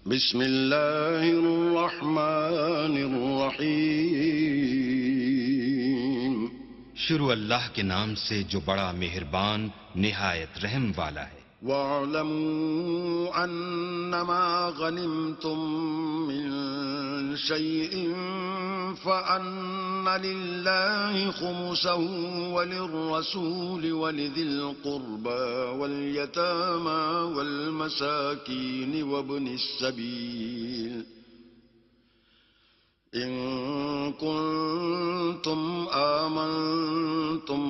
بسم اللہ الرحمن الرحیم. شروع اللہ کے نام سے جو بڑا مہربان نہایت رحم والا ہے. وَاعْلَمُوا أَنَّمَا غَنِمْتُم مِّن شَيْءٍ فَأَنَّ لِلَّهِ خُمُسَهُ وَلِلرَّسُولِ وَلِذِي الْقُرْبَى وَالْيَتَامَى وَالْمَسَاكِينِ وَابْنِ السَّبِيلِ إِن كُنتُمْ آمَنتُم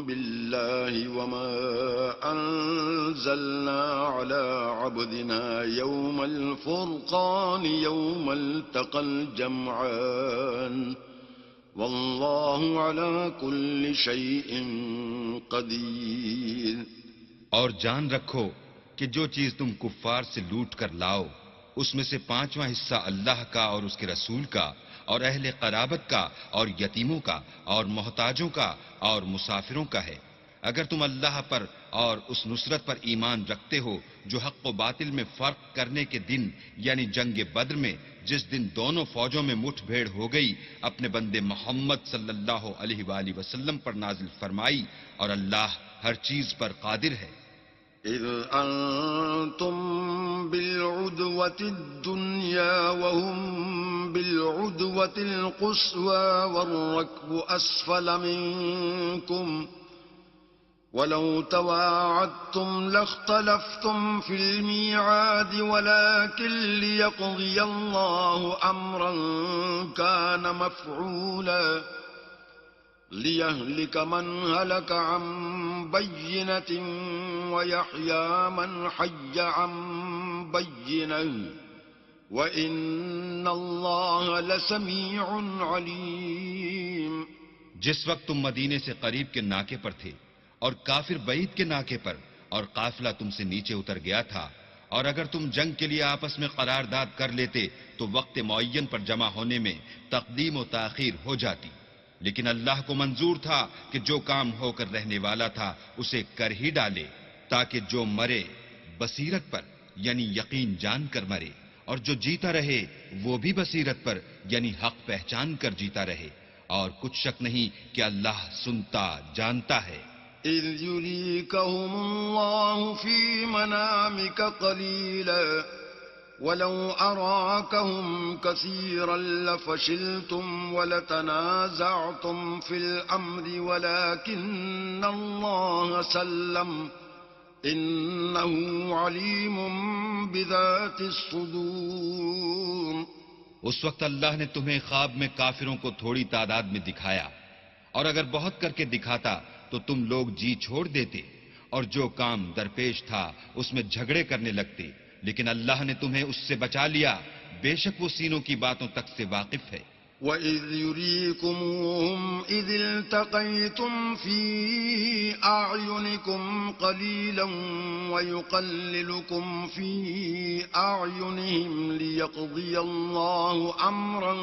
بِاللَّهِ وَمَا أَنزَلْنَا عَلَى عَبْدِنَا يَوْمَ الْفُرْقَانِ يَوْمَ الْتَقَى الْجَمْعَانِ وَاللَّهُ عَلَى كُلِّ شَيْءٍ قَدِيرٌ. اور جان رکھو کہ جو چیز تم کفار سے لوٹ کر لاؤ اس میں سے 5واں حصہ اللہ کا اور اس کے رسول کا اور اہل قرابت کا اور یتیموں کا اور محتاجوں کا اور مسافروں کا ہے. اگر تم اللہ پر اور اس نصرت پر ایمان رکھتے ہو جو حق و باطل میں فرق کرنے کے دن یعنی جنگ بدر میں جس دن دونوں فوجوں میں مٹھ بھیڑ ہو گئی اپنے بندے محمد صلی اللہ علیہ وآلہ وسلم پر نازل فرمائی اور اللہ ہر چیز پر قادر ہے. إِذْ أَنْتُمْ بِالْعُدْوَةِ الدُّنْيَا وَهُمْ بِالْعُدْوَةِ الْقُصْوَى وَالرَّكْبُ أَسْفَلَ مِنْكُمْ وَلَوْ تَوَاعَدتُّمْ لَاخْتَلَفْتُمْ فِي الْمِيعَادِ وَلَكِنْ لِيَقْضِيَ اللَّهُ أَمْرًا كَانَ مَفْعُولًا لِيَهْلِكَ مَنْ هَلَكَ عَنْ بَيِّنَةٍ وَيَحْيَى مَنْ حَيَّ عَنْ بَيِّنَةٍ وَإِنَّ اللَّهَ لَسَمِيعٌ عَلِيمٌ. جس وقت تم مدینے سے قریب کے ناکے پر تھے اور کافر بعید کے ناکے پر اور قافلہ تم سے نیچے اتر گیا تھا اور اگر تم جنگ کے لیے آپس میں قرارداد کر لیتے تو وقت معین پر جمع ہونے میں تقدیم و تاخیر ہو جاتی، لیکن اللہ کو منظور تھا کہ جو کام ہو کر رہنے والا تھا اسے کر ہی ڈالے تاکہ جو مرے بصیرت پر یعنی یقین جان کر مرے اور جو جیتا رہے وہ بھی بصیرت پر یعنی حق پہچان کر جیتا رہے، اور کچھ شک نہیں کہ اللہ سنتا جانتا ہے. إِذْ يُرِيكَهُمُ اللَّهُ فِي مَنَامِكَ قَلِيلًا وَلَوْ أَرَاكَهُمْ كَثِيرًا لَفَشِلْتُمْ وَلَتَنَازَعْتُمْ فِي الْأَمْرِ وَلَكِنَّ اللَّهَ سَلَّمَ إِنَّهُ عَلِيمٌ بِذَاتِ الصُّدُورِ. اس وقت اللہ نے تمہیں خواب میں کافروں کو تھوڑی تعداد میں دکھایا، اور اگر بہت کر کے دکھاتا تو تم لوگ جی چھوڑ دیتے اور جو کام درپیش تھا اس میں جھگڑے کرنے لگتے، لیکن اللہ نے تمہیں اس سے بچا لیا، بے شک وہ سینوں کی باتوں تک سے واقف ہے. وَإِذْ يُرِيكُمُوهُمْ إِذِ الْتَقَيْتُمْ فِي أَعْيُنِكُمْ قَلِيلًا وَيُقَلِّلُكُمْ فِي أَعْيُنِهِمْ لِيَقْضِيَ اللَّهُ أَمْرًا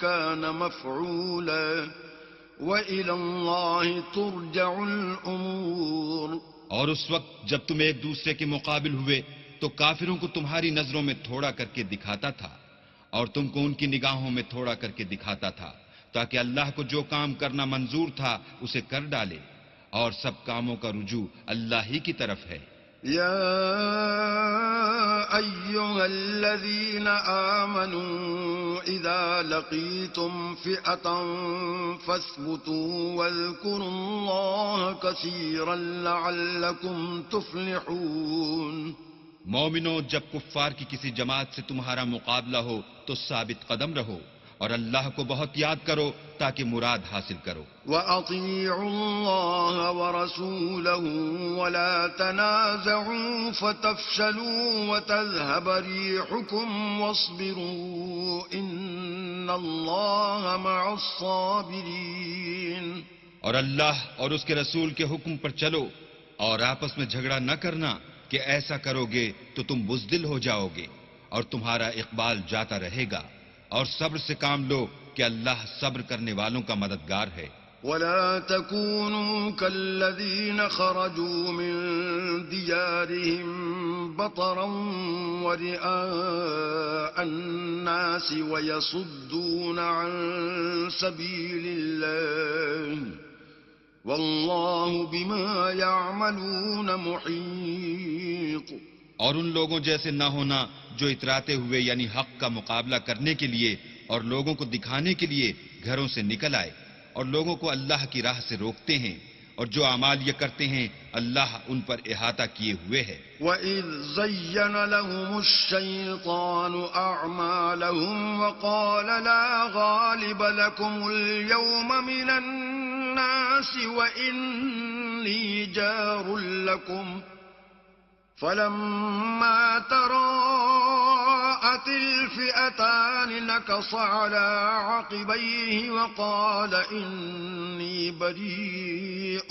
كَانَ مَفْعُولًا وَإِلَى اللَّهِ تُرْجَعُ الْأُمُورُ. اور اس وقت جب تم ایک دوسرے کے مقابل ہوئے تو کافروں کو تمہاری نظروں میں تھوڑا کر کے دکھاتا تھا اور تم کو ان کی نگاہوں میں تھوڑا کر کے دکھاتا تھا تاکہ اللہ کو جو کام کرنا منظور تھا اسے کر ڈالے، اور سب کاموں کا رجوع اللہ ہی کی طرف ہے. يا أيها الذين آمنوا إذا لقيتم فئة فاثبتوا واذكروا الله كثيرا لعلكم تفلحون. مومنو، جب کفار کی کسی جماعت سے تمہارا مقابلہ ہو تو ثابت قدم رہو اور اللہ کو بہت یاد کرو تاکہ مراد حاصل کرو. وَأَطِيعُوا اللَّهَ وَرَسُولَهُ وَلَا تَنَازَعُوا فَتَفْشَلُوا وَتَذْهَبَ رِيحُكُمْ وَاصْبِرُوا إِنَّ اللَّهَ مَعَ الصَّابِرِينَ. اور اللہ اور اس کے رسول کے حکم پر چلو اور آپس میں جھگڑا نہ کرنا کہ ایسا کرو گے تو تم بزدل ہو جاؤ گے اور تمہارا اقبال جاتا رہے گا، اور صبر سے کام لو کہ اللہ صبر کرنے والوں کا مددگار ہے. ولا تكونوا كالذين خرجوا من ديارهم بطرا ورئاء الناس ويصدون عن سبيل الله والله بما يعملون محيط. اور ان لوگوں جیسے نہ ہونا جو اتراتے ہوئے یعنی حق کا مقابلہ کرنے کے لیے اور لوگوں کو دکھانے کے لیے گھروں سے نکل آئے اور لوگوں کو اللہ کی راہ سے روکتے ہیں، اور جو اعمال یہ کرتے ہیں اللہ ان پر احاطہ کیے ہوئے ہے. وَإِذْ زَيَّنَ لَهُمُ الشَّيْطَانُ أَعْمَالَهُمْ وَقَالَ لَا غَالِبَ لَكُمُ الْيَوْمَ مِنَ النَّاسِ وَإِنِّي جَارٌ لَكُمْ فَلَمَّا تَرَاءَتِ الْفِئَتَانِ نَكَصَ عَلَى عَقِبَيْهِ وَقَالَ إِنِّي بَرِيءٌ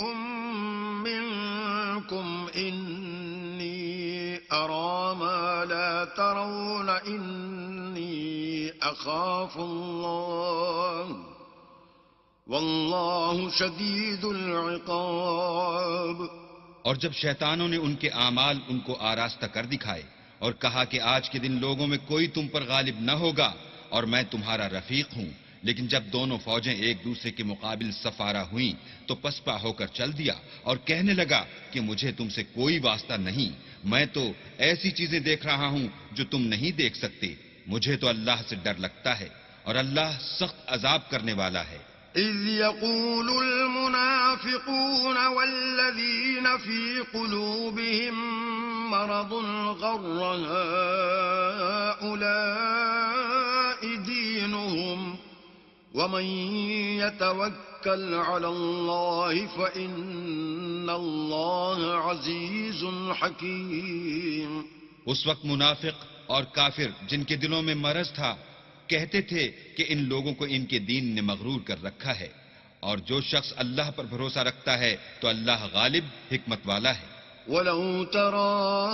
مِّنكُمْ إِنِّي أَرَىٰ مَا لَا تَرَوْنَ إِنِّي أَخَافُ اللَّهَ وَاللَّهُ شَدِيدُ الْعِقَابِ. اور جب شیطانوں نے ان کے اعمال ان کو آراستہ کر دکھائے اور کہا کہ آج کے دن لوگوں میں کوئی تم پر غالب نہ ہوگا اور میں تمہارا رفیق ہوں، لیکن جب دونوں فوجیں ایک دوسرے کے مقابل صفارہ ہوئیں تو پسپا ہو کر چل دیا اور کہنے لگا کہ مجھے تم سے کوئی واسطہ نہیں، میں تو ایسی چیزیں دیکھ رہا ہوں جو تم نہیں دیکھ سکتے، مجھے تو اللہ سے ڈر لگتا ہے اور اللہ سخت عذاب کرنے والا ہے. إذ يقول المنافقون والذين في قلوبهم مرض غر هؤلاء دينهم ومن يتوكل على الله فإن الله عزيز حكيم. اس وقت منافق اور کافر جن کے دلوں میں مرض تھا کہتے تھے کہ ان لوگوں کو ان کے دین نے مغرور کر رکھا ہے، اور جو شخص اللہ پر بھروسہ رکھتا ہے تو اللہ غالب حکمت والا ہے. وَلَوْ تَرَىٰ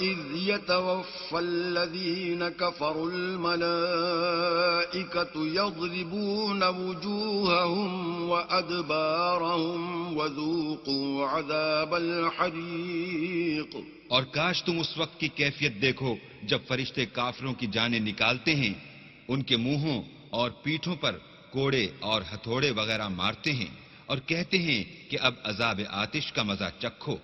إِذْ يَتَوَفَّى الَّذِينَ كَفَرُوا الْمَلَائِكَةُ يَضْرِبُونَ وُجُوهَهُمْ وَأَدْبَارَهُمْ وَذُوقُوا عَذَابَ الْحَرِيقِ. اور کاش تم اس وقت کی کیفیت دیکھو جب فرشتے کافروں کی جانیں نکالتے ہیں، ان کے منہوں اور پیٹھوں پر کوڑے اور ہتھوڑے وغیرہ مارتے ہیں اور کہتے ہیں کہ اب عذاب آتش کا مزہ چکھو.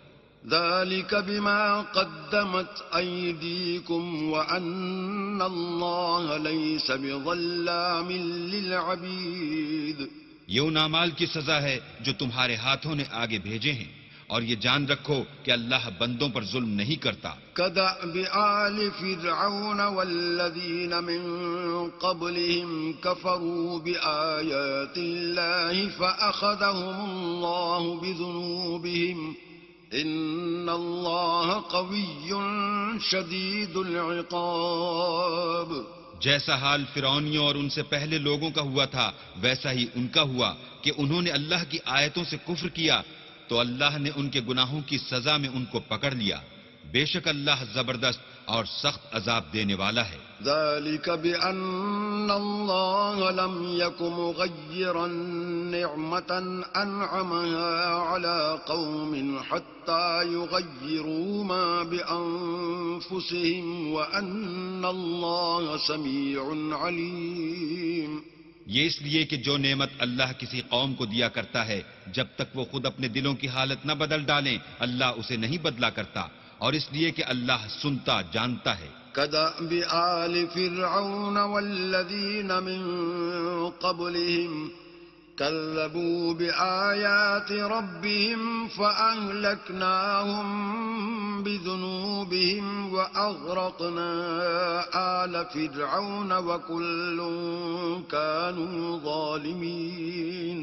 ذَلِكَ بِمَا قَدَّمَتْ أَيْدِيكُمْ وَأَنَّ اللَّهَ لَيْسَ بِظَلَّامٍ لِّلْعَبِيدِ. یہ ان اعمال کی سزا ہے جو تمہارے ہاتھوں نے آگے بھیجے ہیں، اور یہ جان رکھو کہ اللہ بندوں پر ظلم نہیں کرتا. كدأب آل فرعون والذين من قبلهم كفروا بآيات الله فأخذهم الله بذنوبهم إن الله قوي شديد العقاب. جیسا حال فرعونیوں اور ان سے پہلے لوگوں کا ہوا تھا ویسا ہی ان کا ہوا کہ انہوں نے اللہ کی آیتوں سے کفر کیا تو اللہ نے ان کے گناہوں کی سزا میں ان کو پکڑ لیا. بے شک اللہ زبردست اور سخت عذاب دینے والا ہے. ذلك بأن الله لم يك مغيرا نعمة أنعمها على قوم حتى يغيروا ما بأنفسهم وأن الله سميع عليم. یہ اس لیے کہ جو نعمت اللہ کسی قوم کو دیا کرتا ہے جب تک وہ خود اپنے دلوں کی حالت نہ بدل ڈالیں اللہ اسے نہیں بدلا کرتا، اور اس لیے کہ اللہ سنتا جانتا ہے. كدأب آل فرعون والذين من قبلهم كذبوا بآيات ربهم فأهلكناهم بذنوبهم وأغرقنا آل فرعون وكل كانوا ظالمين.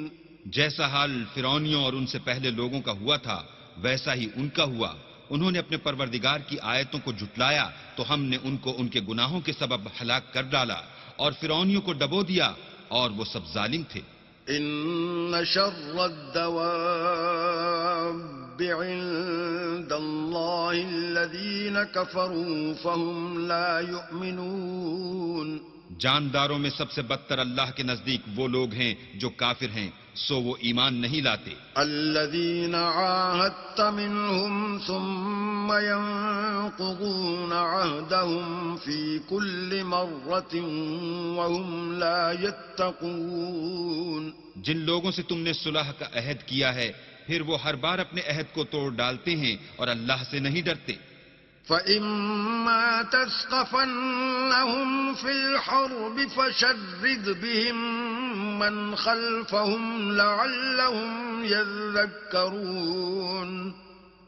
جیسا حال فرعونیوں اور ان سے پہلے لوگوں کا ہوا تھا ویسا ہی ان کا ہوا. انہوں نے اپنے پروردگار کی آیتوں کو جھٹلایا تو ہم نے ان کو ان کے گناہوں کے سبب ہلاک کر ڈالا اور فرعونیوں کو ڈبو دیا اور وہ سب ظالم تھے. ان شر الدواب عند الله الذين كفروا فهم لا يؤمنون. جانداروں میں سب سے بدتر اللہ کے نزدیک وہ لوگ ہیں جو کافر ہیں سو وہ ایمان نہیں لاتے. الذين عاهدت منهم ثم ينقضون عهدهم في كل مرة وهم لا يتقون. جن لوگوں سے تم نے صلح کا عہد کیا ہے پھر وہ ہر بار اپنے عہد کو توڑ ڈالتے ہیں اور اللہ سے نہیں ڈرتے. فَإِمَّا تَثْقَفَنَّهُمْ فِي الْحَرْبِ فَشَرِّدْ بِهِمْ مَنْ خَلْفَهُمْ لَعَلَّهُمْ يَذَّكَّرُونَ.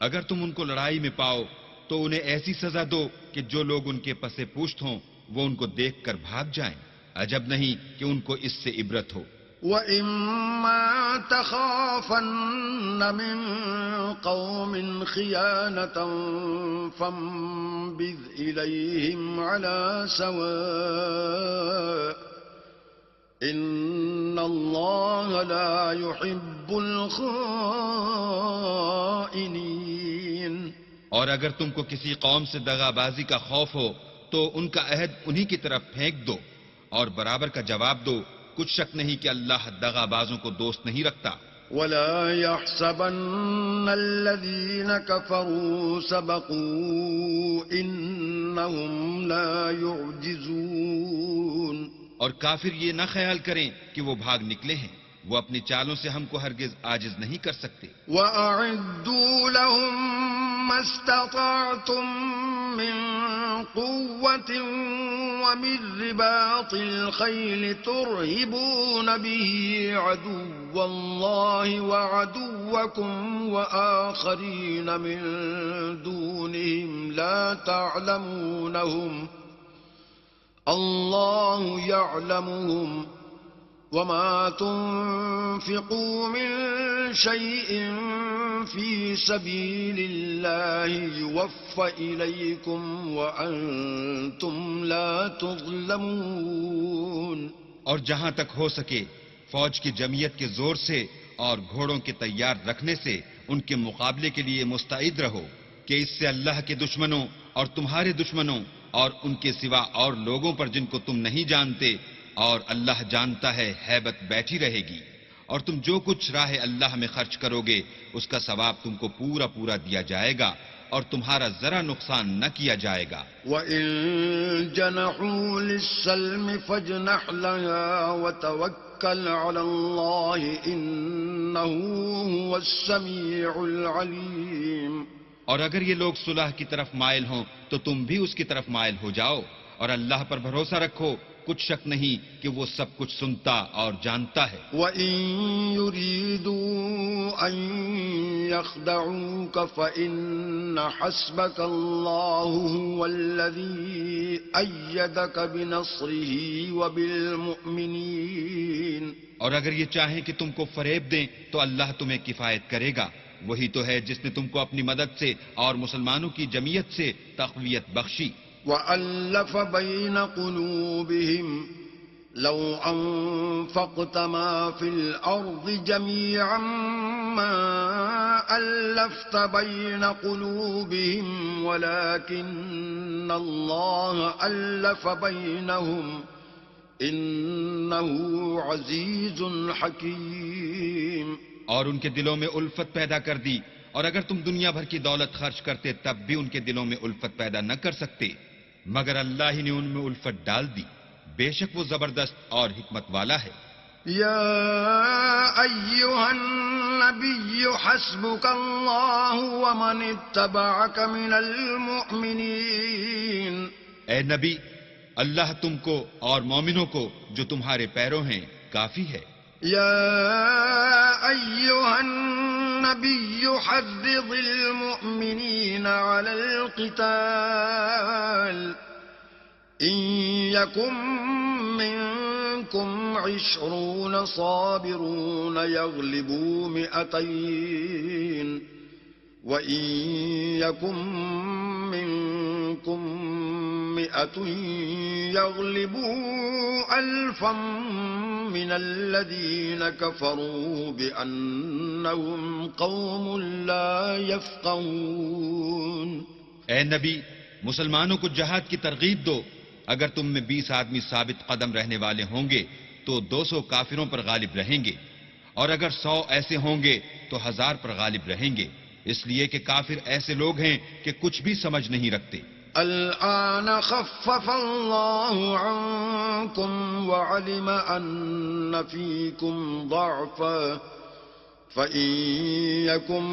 اگر تم ان کو لڑائی میں پاؤ تو انہیں ایسی سزا دو کہ جو لوگ ان کے پس پشت ہوں وہ ان کو دیکھ کر بھاگ جائیں. عجب نہیں کہ ان کو اس سے عبرت ہو. وَإِمَّا تَخَافَنَّ مِنْ قَوْمٍ خِيَانَةً فَانبِذْ إِلَيْهِمْ عَلَى سَوَاءٍ إِنَّ اللَّهَ لَا يُحِبُّ الْخَائِنِينَ. اور اگر تم کو کسی قوم سے دغا بازی کا خوف ہو تو ان کا عہد انہی کی طرف پھینک دو اور برابر کا جواب دو. کچھ شک نہیں کہ اللہ دغا بازوں کو دوست نہیں رکھتا. وَلَا يَحْسَبَنَّ الَّذِينَ كَفَرُوا سَبَقُوا إِنَّهُمْ لَا يُعْجِزُونَ. اور کافر یہ نہ خیال کریں کہ وہ بھاگ نکلے ہیں. وہ اپنی چالوں سے ہم کو ہرگز عاجز نہیں کر سکتے. وَأَعِدُّوا لَهُم مَّا اسْتَطَعْتُم مِّن قُوَّةٍ وَمِن رِّبَاطِ الْخَيْلِ تُرْهِبُونَ بِهِ عَدُوَّ اللَّهِ وَعَدُوَّكُمْ وَآخَرِينَ مِن دُونِهِمْ لَا تَعْلَمُونَهُمْ اللَّهُ يَعْلَمُهُمْ وَمَا تُنْفِقُوا مِنْ شَيْءٍ فِي سَبِيلِ اللَّهِ يُوَفَّ إِلَيْكُمْ وَأَنْتُمْ لَا تُظْلَمُونَ. اور جہاں تک ہو سکے فوج کی جمعیت کے زور سے اور گھوڑوں کے تیار رکھنے سے ان کے مقابلے کے لیے مستعد رہو کہ اس سے اللہ کے دشمنوں اور تمہارے دشمنوں اور ان کے سوا اور لوگوں پر جن کو تم نہیں جانتے اور اللہ جانتا ہے ہیبت بیٹھی رہے گی. اور تم جو کچھ راہ اللہ میں خرچ کرو گے اس کا ثواب تم کو پورا پورا دیا جائے گا اور تمہارا ذرا نقصان نہ کیا جائے گا. وَإِن جَنَحُوا لِلسَّلْمِ فَاجْنَحْ لَهَا وَتَوَكَّلْ عَلَى اللَّهِ إِنَّهُ هُوَ السَّمِيعُ الْعَلِيمُ. اور اگر یہ لوگ صلح کی طرف مائل ہوں تو تم بھی اس کی طرف مائل ہو جاؤ اور اللہ پر بھروسہ رکھو. کچھ شک نہیں کہ وہ سب کچھ سنتا اور جانتا ہے. وَإِن يُرِيدُوا أَن يَخْدَعُوكَ فَإِنَّ حَسْبَكَ اللَّهُ هُوَ الَّذِي أَيَّدَكَ بِنَصْرِهِ وَبِالْمُؤْمِنِينَ. اور اگر یہ چاہیں کہ تم کو فریب دیں تو اللہ تمہیں کفایت کرے گا. وہی تو ہے جس نے تم کو اپنی مدد سے اور مسلمانوں کی جمعیت سے تقویت بخشی. وَأَلَّفَ بَيْنَ قُلُوبِهِمْ لَوْ أَنفَقْتَ مَا فِي الْأَرْضِ جَمِيعًا مَا أَلَّفْتَ بَيْنَ قُلُوبِهِمْ وَلَكِنَّ اللَّهَ أَلَّفَ بَيْنَهُمْ إِنَّهُ عَزِيزٌ حَكِيمٌ. اور ان کے دلوں میں الفت پیدا کر دی اور اگر تم دنیا بھر کی دولت خرچ کرتے تب بھی ان کے دلوں میں الفت پیدا نہ کر سکتے مگر اللہ ہی نے ان میں الفت ڈال دی. بے شک وہ زبردست اور حکمت والا ہے. یا ایھا النبی حسبک اللہ ومن اتبعک من المؤمنین. اے نبی اللہ تم کو اور مومنوں کو جو تمہارے پیرو ہیں کافی ہے. يا أيها النبي حرض المؤمنين على القتال إن يكن منكم 20 صابرون يغلبوا 200 وإن يكن منكم 100 يغلبوا 1000 من الذين كفروا بأنهم قوم لا يفقهون. اے نبی مسلمانوں کو جہاد کی ترغیب دو. اگر تم میں 20 آدمی ثابت قدم رہنے والے ہوں گے تو 200 کافروں پر غالب رہیں گے اور اگر 100 ایسے ہوں گے تو 1000 پر غالب رہیں گے، اس لیے کہ کافر ایسے لوگ ہیں کہ کچھ بھی سمجھ نہیں رکھتے۔ الآن خفف الله عنكم وعلم أن فيكم ضعفا فإن يكن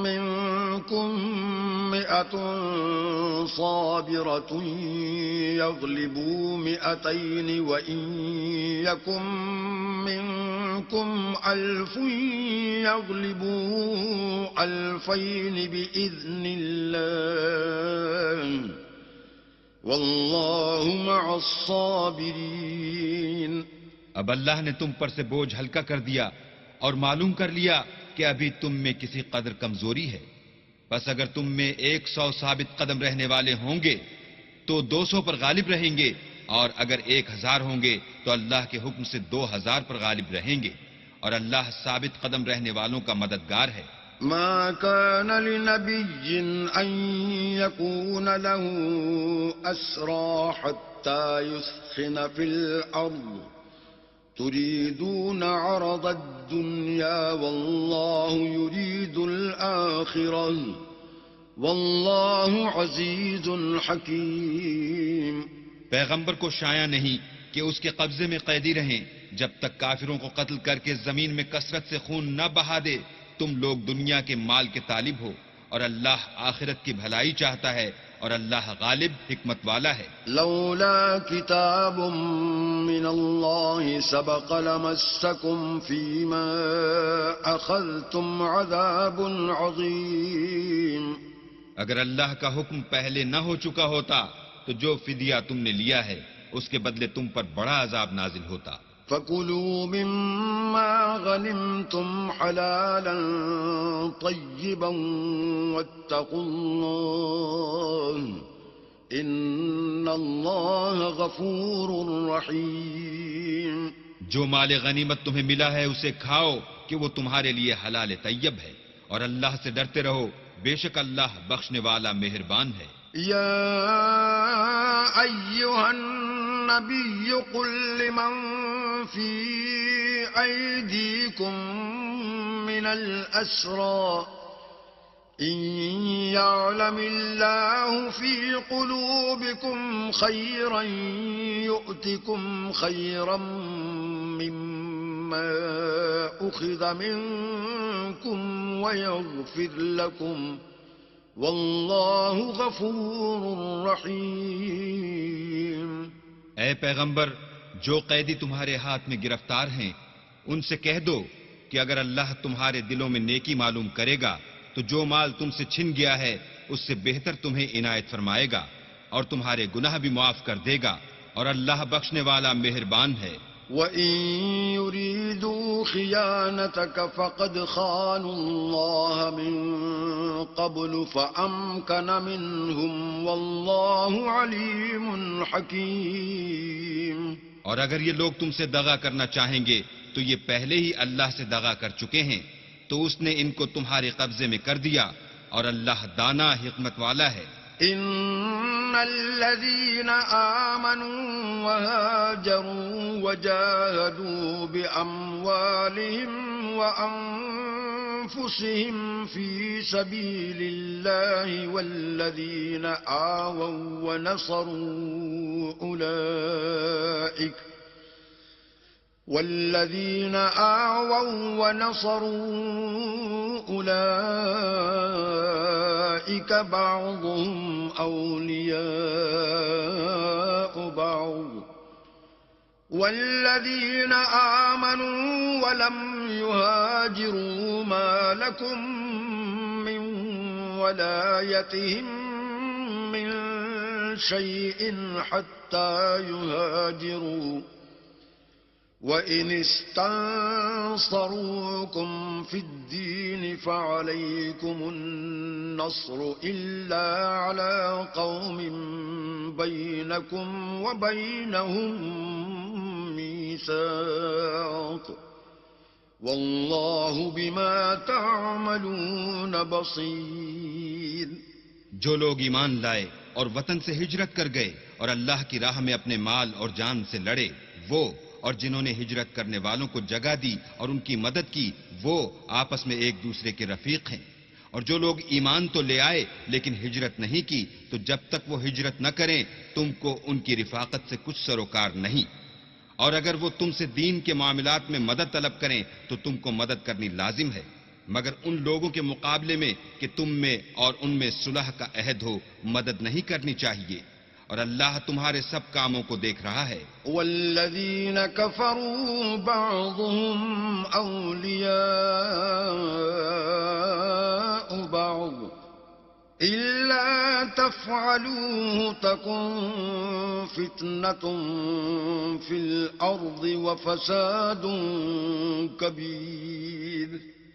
منكم 100 صابرة يغلبوا 200 وإن يكن منكم 1000 يغلبوا 2000 بإذن الله والله مع الصابرين۔ اب اللہ نے تم پر سے بوجھ ہلکا کر دیا اور معلوم کر لیا کہ ابھی تم میں کسی قدر کمزوری ہے، بس اگر تم میں 100 ثابت قدم رہنے والے ہوں گے تو 200 پر غالب رہیں گے، اور اگر 1000 ہوں گے تو اللہ کے حکم سے 2000 پر غالب رہیں گے، اور اللہ ثابت قدم رہنے والوں کا مددگار ہے۔ ما كان لنبي أن يكون له أسرى حتى يثخن في الأرض تريدون عرض الدنيا والله يريد الآخرة والله عزيز حكيم۔ پیغمبر کو شایع نہیں کہ اس کے قبضے میں قیدی رہیں جب تک کافروں کو قتل کر کے زمین میں کثرت سے خون نہ بہا دے۔ تم لوگ دنیا کے مال کے طالب ہو اور اللہ آخرت کی بھلائی چاہتا ہے، اور اللہ غالب حکمت والا ہے۔ لولا كتاب من الله سبق لمسكم فيما أخذتم عذاب عظيم۔ اگر اللہ کا حکم پہلے نہ ہو چکا ہوتا تو جو فدیہ تم نے لیا ہے اس کے بدلے تم پر بڑا عذاب نازل ہوتا۔ فَكُلُوا مِمَّا غَنِمْتُمْ حَلَالًا طَيِّبًا وَاتَّقُوا اللَّهَ إِنَّ اللَّهَ غَفُورٌ رَحِيمٌ۔ جو مال غنیمت تمہیں ملا ہے اسے کھاؤ کہ وہ تمہارے لیے حلال طیب ہے، اور اللہ سے ڈرتے رہو، بے شک اللہ بخشنے والا مہربان ہے۔ يا أيها النبي قل لمن في أيديكم من الأسرى إن يعلم الله في قلوبكم خيرا يؤتكم خيرا مما أخذ منكم ويغفر لكم واللہ غفور رحیم۔ اے پیغمبر، جو قیدی تمہارے ہاتھ میں گرفتار ہیں ان سے کہہ دو کہ اگر اللہ تمہارے دلوں میں نیکی معلوم کرے گا تو جو مال تم سے چھن گیا ہے اس سے بہتر تمہیں عنایت فرمائے گا، اور تمہارے گناہ بھی معاف کر دے گا، اور اللہ بخشنے والا مہربان ہے۔ وَإِن يُرِيدُوا خِيَانَتَكَ فَقَدْ خَانُوا اللَّهَ مِن قَبْلُ فَأَمْكَنَ مِنْهُمْ وَاللَّهُ عَلِيمٌ حَكِيمٌ۔ اور اگر یہ لوگ تم سے دغا کرنا چاہیں گے تو یہ پہلے ہی اللہ سے دغا کر چکے ہیں، تو اس نے ان کو تمہارے قبضے میں کر دیا، اور اللہ دانا حکمت والا ہے۔ إن الذين آمنوا وهاجروا وجاهدوا بأموالهم وأنفسهم في سبيل الله والذين آووا ونصروا أولئك بعضهم أولياء بعض والذين آمنوا ولم يهاجروا ما لكم من ولايتهم من شيء حتى يهاجروا وَإِنِ اسْتَنصَرُوكُمْ فِي الدِّينِ فَعَلَيْكُمُ النَّصْرُ إِلَّا عَلَى قَوْمٍ بَيْنَكُمْ وَبَيْنَهُم مِّيثَاقٌ وَاللَّهُ بِمَا تَعْمَلُونَ بَصِيرٌ۔ جو لوگ ایمان لائے اور وطن سے ہجرت کر گئے اور اللہ کی راہ میں اپنے مال اور جان سے لڑے، وہ اور جنہوں نے ہجرت کرنے والوں کو جگہ دی اور ان کی مدد کی وہ آپس میں ایک دوسرے کے رفیق ہیں. اور جو لوگ ایمان تو لے آئے لیکن ہجرت نہیں کی تو جب تک وہ ہجرت نہ کریں تم کو ان کی رفاقت سے کچھ سروکار نہیں. اور اگر وہ تم سے دین کے معاملات میں مدد طلب کریں تو تم کو مدد کرنی لازم ہے مگر ان لوگوں کے مقابلے میں کہ تم میں اور ان میں صلح کا عہد ہو مدد نہیں کرنی چاہیے. اور اللہ تمہارے سب کاموں کو دیکھ رہا ہے. والذين كفروا بعضهم أولياء بعض إلا تفعلوه تكن فتنة في الأرض وفساد كبير.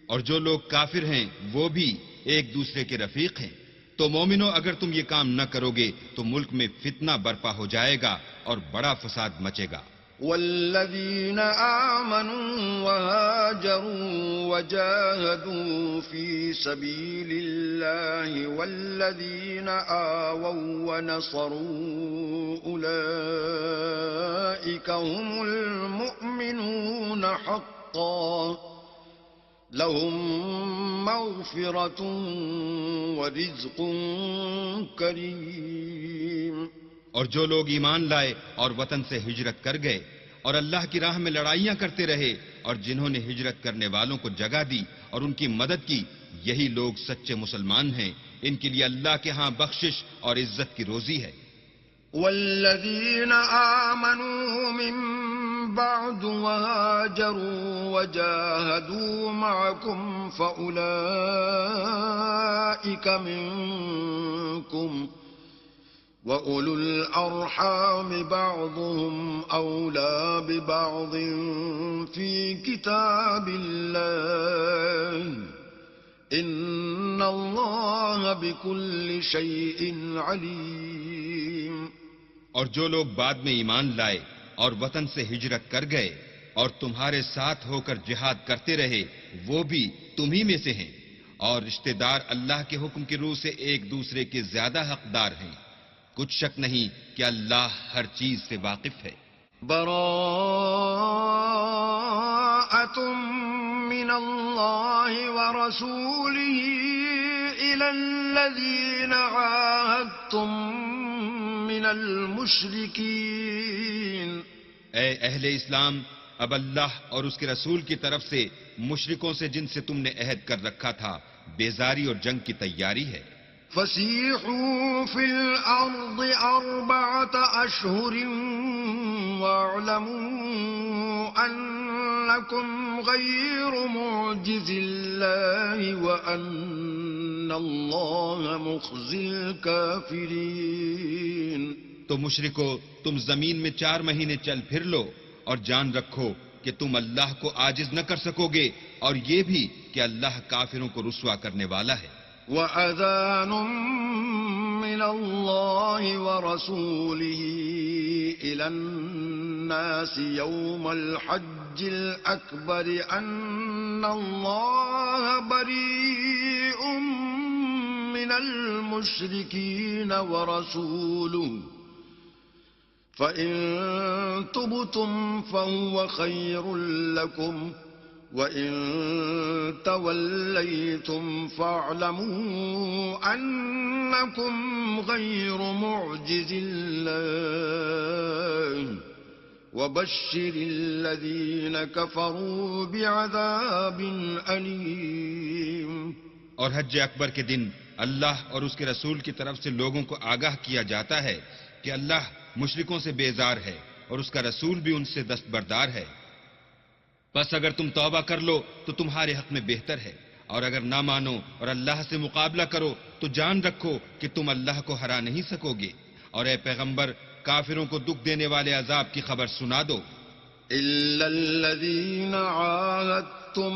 اور جو لوگ کافر ہیں وہ بھی ایک دوسرے کے رفیق ہیں. تو مومنو اگر تم یہ کام نہ کرو گے تو ملک میں فتنہ برپا ہو جائے گا اور بڑا فساد مچے گا. والذين آمنوا وهاجروا وجاهدوا في سبيل الله والذين آووا ونصروا أولئك هم المؤمنون حقا لهم مغفرة ورزق کریم. اور جو لوگ ایمان لائے اور وطن سے ہجرت کر گئے اور اللہ کی راہ میں لڑائیاں کرتے رہے اور جنہوں نے ہجرت کرنے والوں کو جگہ دی اور ان کی مدد کی یہی لوگ سچے مسلمان ہیں. ان کے لیے اللہ کے ہاں بخشش اور عزت کی روزی ہے. والذين آمنوا من بعد وهاجروا وجاهدوا معكم فأولئك منكم وأولو الأرحام بعضهم أولى ببعض في كتاب الله إن الله بكل شيء عليم. اور جو لوگ بعد میں ایمان لائے اور وطن سے ہجرت کر گئے اور تمہارے ساتھ ہو کر جہاد کرتے رہے وہ بھی تمہیں میں سے ہیں اور رشتہ دار اللہ کے حکم کی روح سے ایک دوسرے کے زیادہ حقدار ہیں. کچھ شک نہیں کہ اللہ ہر چیز سے واقف ہے. براءة من الله ورسوله إلى الذين عاهدتم من المشركين. اے اہل اسلام اب اللہ اور اس کے رسول کی طرف سے مشرکوں سے جن سے تم نے عہد کر رکھا تھا بیزاری اور جنگ کی تیاری ہے. فسيحوا في الأرض 4 أشهر واعلموا أنكم غير معجز الله وأن الله مخزي الكافرين. تو مشرکو تم زمین میں 4 مہینے چل پھر لو اور جان رکھو کہ تم اللہ کو عاجز نہ کر سکو گے اور یہ بھی کہ اللہ کافروں کو رسوا کرنے والا ہے. وَأَذَانٌ مِّنَ اللَّهِ وَرَسُولِهِ إِلَى النَّاسِ يَوْمَ الْحَجِّ الْأَكْبَرِ أَنَّ اللَّهَ بَرِيءٌ مِّنَ الْمُشْرِكِينَ وَرَسُولُهُ فَإِن تُبْتُمْ فَهُوَ خَيْرٌ لَّكُمْ وَإِن تَوَلَّيْتُمْ فَاعْلَمُوا أَنَّكُمْ غَيْرُ مُعْجِزِ اللَّهِ وَبَشِّرِ الَّذِينَ كَفَرُوا بِعَذَابٍ أَلِيمٍ. اور حج اکبر کے دن اللہ اور اس کے رسول کی طرف سے لوگوں کو آگاہ کیا جاتا ہے کہ اللہ مشرکوں سے بیزار ہے اور اس کا رسول بھی ان سے دستبردار ہے. بس اگر تم توبہ کر لو تو تمہارے حق میں بہتر ہے اور اگر نہ مانو اور اللہ سے مقابلہ کرو تو جان رکھو کہ تم اللہ کو ہرا نہیں سکو گے. اور اے پیغمبر کافروں کو دکھ دینے والے عذاب کی خبر سنا دو. إِلَّا الَّذِينَ عَاهَدتُّم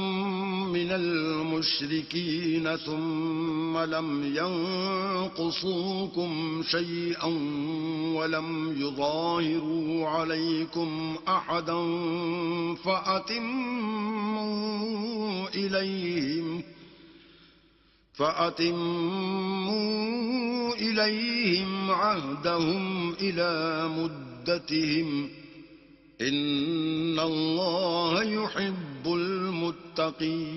مِّنَ الْمُشْرِكِينَ ثُمَّ لَمْ يَنقُصُوكُمْ شَيْئًا وَلَمْ يُظَاهِرُوا عَلَيْكُمْ أَحَدًا فَأَتِمُّوا إِلَيْهِمْ عَهْدَهُمْ إِلَى مُدَّتِهِمْ إن الله يحب المتقين.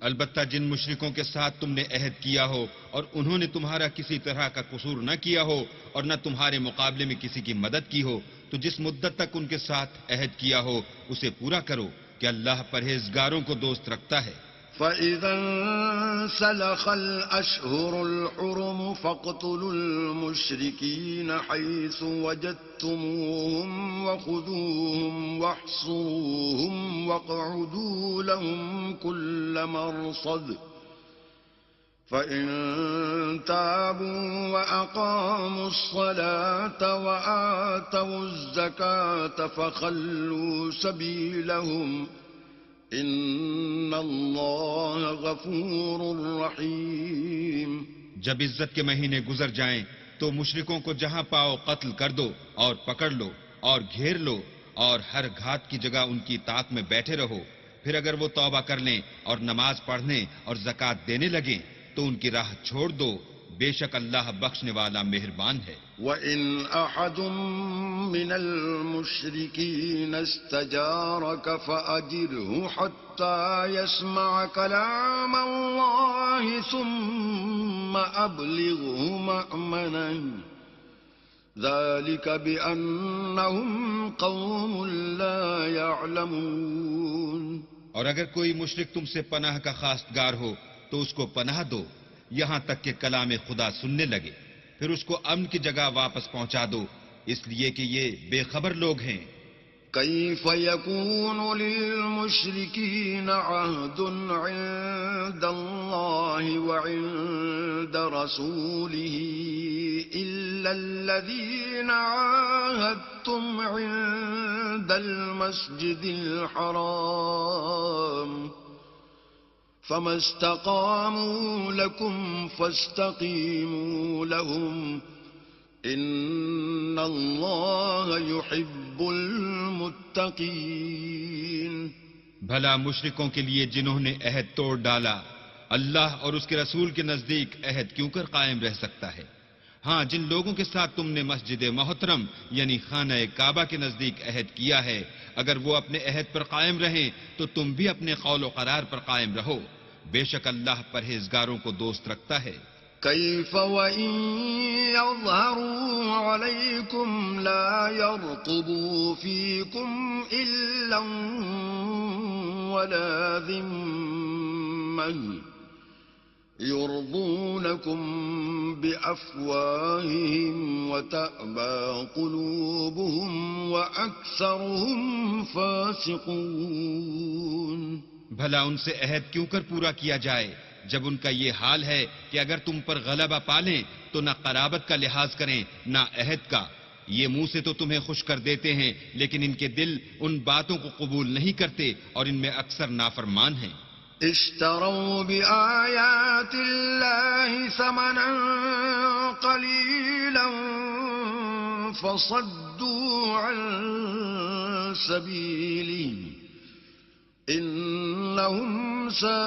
البتہ جن مشرکوں کے ساتھ تم نے عہد کیا ہو اور انہوں نے تمہارا کسی طرح کا قصور نہ کیا ہو اور نہ تمہارے مقابلے میں کسی کی مدد کی ہو، تو جس مدت تک ان کے ساتھ عہد کیا ہو اسے پورا کرو کہ اللہ پرہیزگاروں کو دوست رکھتا ہے. فَإِذَا انسَلَخَ الْأَشْهُرُ الْحُرُمُ فَاقْتُلُوا الْمُشْرِكِينَ حَيْثُ وَجَدتُّمُوهُمْ وَخُذُوهُمْ وَاحْصُرُوهُمْ وَاقْعُدُوا لَهُمْ كُلَّ مَرْصَدٍ فَإِن تَابُوا وَأَقَامُوا الصَّلَاةَ وَآتَوُا الزَّكَاةَ فَخَلُّوا سَبِيلَهُمْ ان اللہ غفور رحیم. جب عزت کے مہینے گزر جائیں تو مشرکوں کو جہاں پاؤ قتل کر دو اور پکڑ لو اور گھیر لو اور ہر گھات کی جگہ ان کی طاق میں بیٹھے رہو. پھر اگر وہ توبہ کر لیں اور نماز پڑھنے اور زکوٰۃ دینے لگیں تو ان کی راہ چھوڑ دو، بے شک اللہ بخشنے والا مہربان ہے. وَإِنْ أَحَدٌ مِّنَ الْمُشْرِكِينَ اسْتَجَارَكَ فَأَجِرْهُ حَتَّى يَسْمَعَ كَلَامَ اللَّهِ ثُمَّ أَبْلِغْهُ مَأْمَنَهُ ذَلِكَ بِأَنَّهُمْ قَوْمٌ لَّا يَعْلَمُونَ. اور اگر کوئی مشرک تم سے پناہ کا خواستگار ہو تو اس کو پناہ دو یہاں تک کہ کلام خدا سننے لگے، پھر اس کو امن کی جگہ واپس پہنچا دو، اس لیے کہ یہ بے خبر لوگ ہیں. كيف يكون للمشركين عهد عند الله وعند رسوله إلا الذين عاهدتم عند المسجد الحرام فما استقاموا لكم فاستقيموا لهم ان اللہ یحب المتقین. بھلا مشرکوں کے لیے جنہوں نے عہد توڑ ڈالا اللہ اور اس کے رسول کے نزدیک عہد کیوں کر قائم رہ سکتا ہے؟ ہاں، جن لوگوں کے ساتھ تم نے مسجد محترم یعنی خانہ کعبہ کے نزدیک عہد کیا ہے، اگر وہ اپنے عہد پر قائم رہیں تو تم بھی اپنے قول و قرار پر قائم رہو، بے شک اللہ پرہیزگاروں کو دوست رکھتا ہے. كيف وإن يظهروا عليكم لا يرقبوا فيكم إلا ولا ذمة يرضونكم بأفواههم وتأبى قلوبهم وأكثرهم فاسقون. بھلا ان سے عہد کیوں کر پورا کیا جائے جب ان کا یہ حال ہے کہ اگر تم پر غلبہ پالیں تو نہ قرابت کا لحاظ کریں نہ عہد کا. یہ منہ سے تو تمہیں خوش کر دیتے ہیں لیکن ان کے دل ان باتوں کو قبول نہیں کرتے اور ان میں اکثر نافرمان ہیں. اشتروا بآیات اللہ ثمنا قلیلا فصدوا عن سبیلہ انہم ساء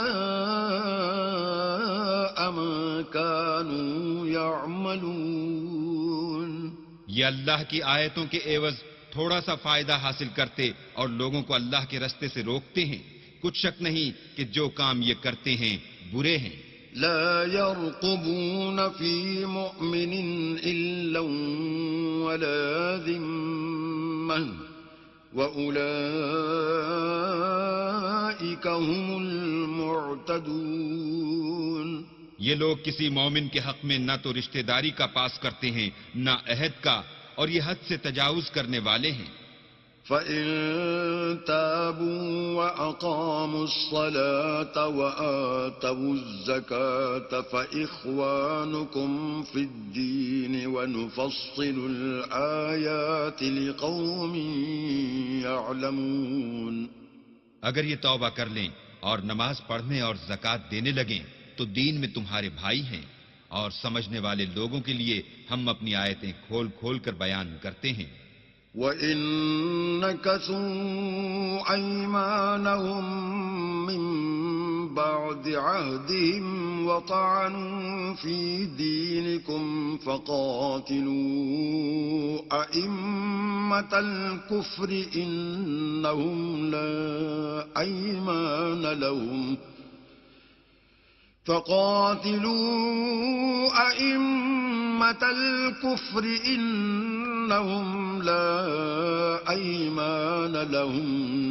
ما كانوا يعملون. یہ اللہ کی آیتوں کے عوض تھوڑا سا فائدہ حاصل کرتے اور لوگوں کو اللہ کے رستے سے روکتے ہیں. کچھ شک نہیں کہ جو کام یہ کرتے ہیں برے ہیں. لا يرقبون في مؤمن إلا ولا ذمة وَأُولَئِكَ هُمُ الْمُعْتَدُونَ. یہ لوگ کسی مومن کے حق میں نہ تو رشتہ داری کا پاس کرتے ہیں نہ عہد کا، اور یہ حد سے تجاوز کرنے والے ہیں. فَإِن تَابُوا وَأَقَامُوا الصَّلَاةَ وَآتَوُا الزَّكَاةَ فَإِخْوَانُكُمْ فِي الدِّينِ وَنُفَصِّلُ الْآيَاتِ لِقَوْمٍ يَعْلَمُونَ. اگر یہ توبہ کر لیں اور نماز پڑھنے اور زکوٰۃ دینے لگیں تو دین میں تمہارے بھائی ہیں، اور سمجھنے والے لوگوں کے لیے ہم اپنی آیتیں کھول کھول کر بیان کرتے ہیں. وَإِن نَكَثُوا أَيْمَانَهُم مِّن بَعْدِ عَهْدِهِمْ وَطَعَنُوا فِي دِينِكُمْ فَقَاتِلُوا أَئِمَّةَ الكفر إنهم لا أيمان لهم فقاتلوا أئمة الكفر إنهم لا أيمان لهم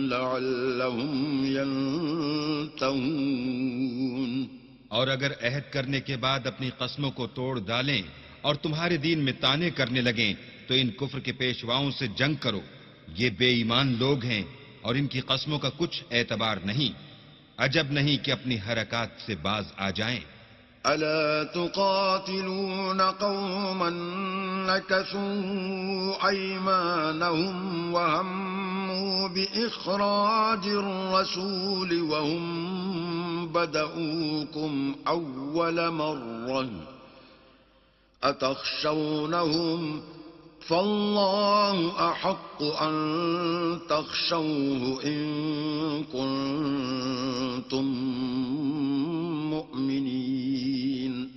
لعلهم ينتهون. اور اگر عہد کرنے کے بعد اپنی قسموں کو توڑ ڈالیں اور تمہارے دین میں طعنے کرنے لگیں تو ان کفر کے پیشواؤں سے جنگ کرو. یہ بے ایمان لوگ ہیں اور ان کی قسموں کا کچھ اعتبار نہیں. عجب نہیں کہ اپنی حرکات سے باز آ جائیں. ألا تقاتلون قوما نكثوا أيمانهم وهموا بإخراج الرسول وهم بدؤوكم أول مرة أتخشونهم فالله أحق أن تخشوه إن كنتم مؤمنين.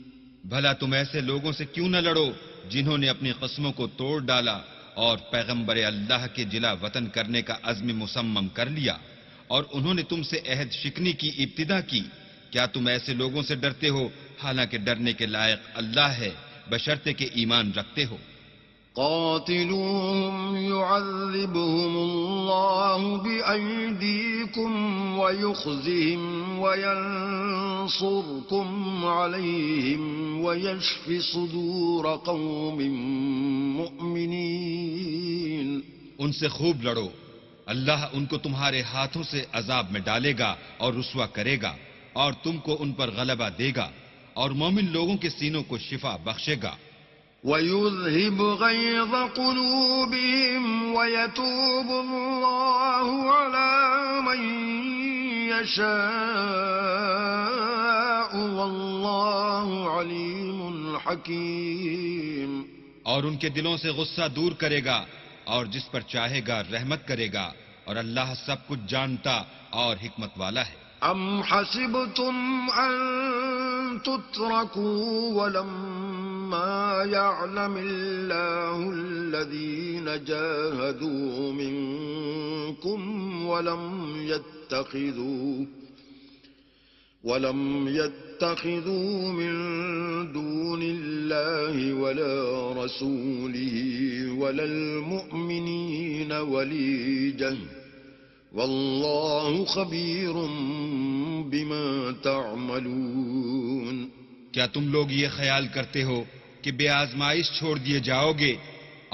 بھلا تم ایسے لوگوں سے کیوں نہ لڑو جنہوں نے اپنی قسموں کو توڑ ڈالا اور پیغمبر اللہ کے جلا وطن کرنے کا عزم مصمم کر لیا اور انہوں نے تم سے عہد شکنی کی ابتدا کی. کیا تم ایسے لوگوں سے ڈرتے ہو حالانکہ ڈرنے کے لائق اللہ ہے بشرطے کہ ایمان رکھتے ہو. قاتلوهم يعذبهم الله بأيديكم ويخزهم وينصركم عليهم ويشف صدور قوم مؤمنين. ان سے خوب لڑو، اللہ ان کو تمہارے ہاتھوں سے عذاب میں ڈالے گا اور رسوا کرے گا اور تم کو ان پر غلبہ دے گا اور مومن لوگوں کے سینوں کو شفا بخشے گا. وَيُذْهِبْ غَيْظَ قُلُوبِهِمْ وَيَتُوبُ اللَّهُ عَلَى مَن يَشَاءُ وَاللَّهُ عَلِيمٌ حَكِيمٌ. اور ان کے دلوں سے غصہ دور کرے گا اور جس پر چاہے گا رحمت کرے گا اور اللہ سب کچھ جانتا اور حکمت والا ہے. أَمْ حَسِبْتُمْ أَن تُتْرَكُوا وَلَمَّا يَعْلَمِ اللَّهُ الَّذِينَ جَاهَدُوا مِنكُمْ وَلَمْ يَتَّخِذُوا مِن دُونِ اللَّهِ وَلَا رَسُولِهِ وَلَا الْمُؤْمِنِينَ وَلِيجَةً واللہ خبیر بما تعملون. کیا تم لوگ یہ خیال کرتے ہو کہ بے آزمائش چھوڑ دیے جاؤ گے؟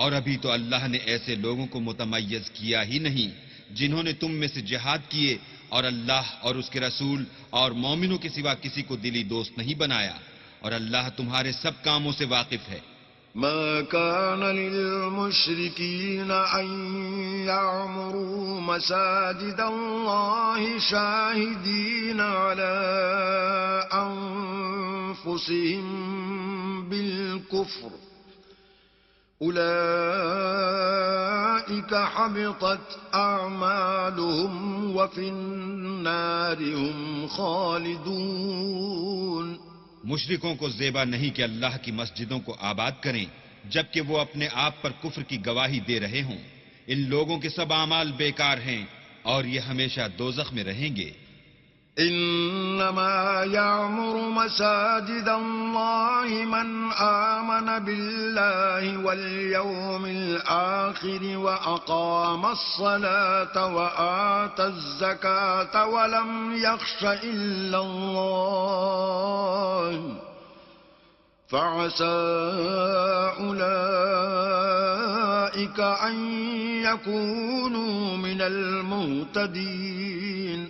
اور ابھی تو اللہ نے ایسے لوگوں کو متمیز کیا ہی نہیں جنہوں نے تم میں سے جہاد کیے اور اللہ اور اس کے رسول اور مومنوں کے سوا کسی کو دلی دوست نہیں بنایا، اور اللہ تمہارے سب کاموں سے واقف ہے. ما كان للمشركين أن يعمروا مساجد الله شاهدين على أنفسهم بالكفر أولئك حبطت أعمالهم وفي النار هم خالدون. مشرکوں کو زیبا نہیں کہ اللہ کی مسجدوں کو آباد کریں جبکہ وہ اپنے آپ پر کفر کی گواہی دے رہے ہوں. ان لوگوں کے سب اعمال بیکار ہیں اور یہ ہمیشہ دوزخ میں رہیں گے. انما يعمر مساجد الله من آمن بالله واليوم الآخر وأقام الصلاة وآتى الزكاة ولم يخش إلا الله فعسى أولئك أن يكونوا من المهتدين.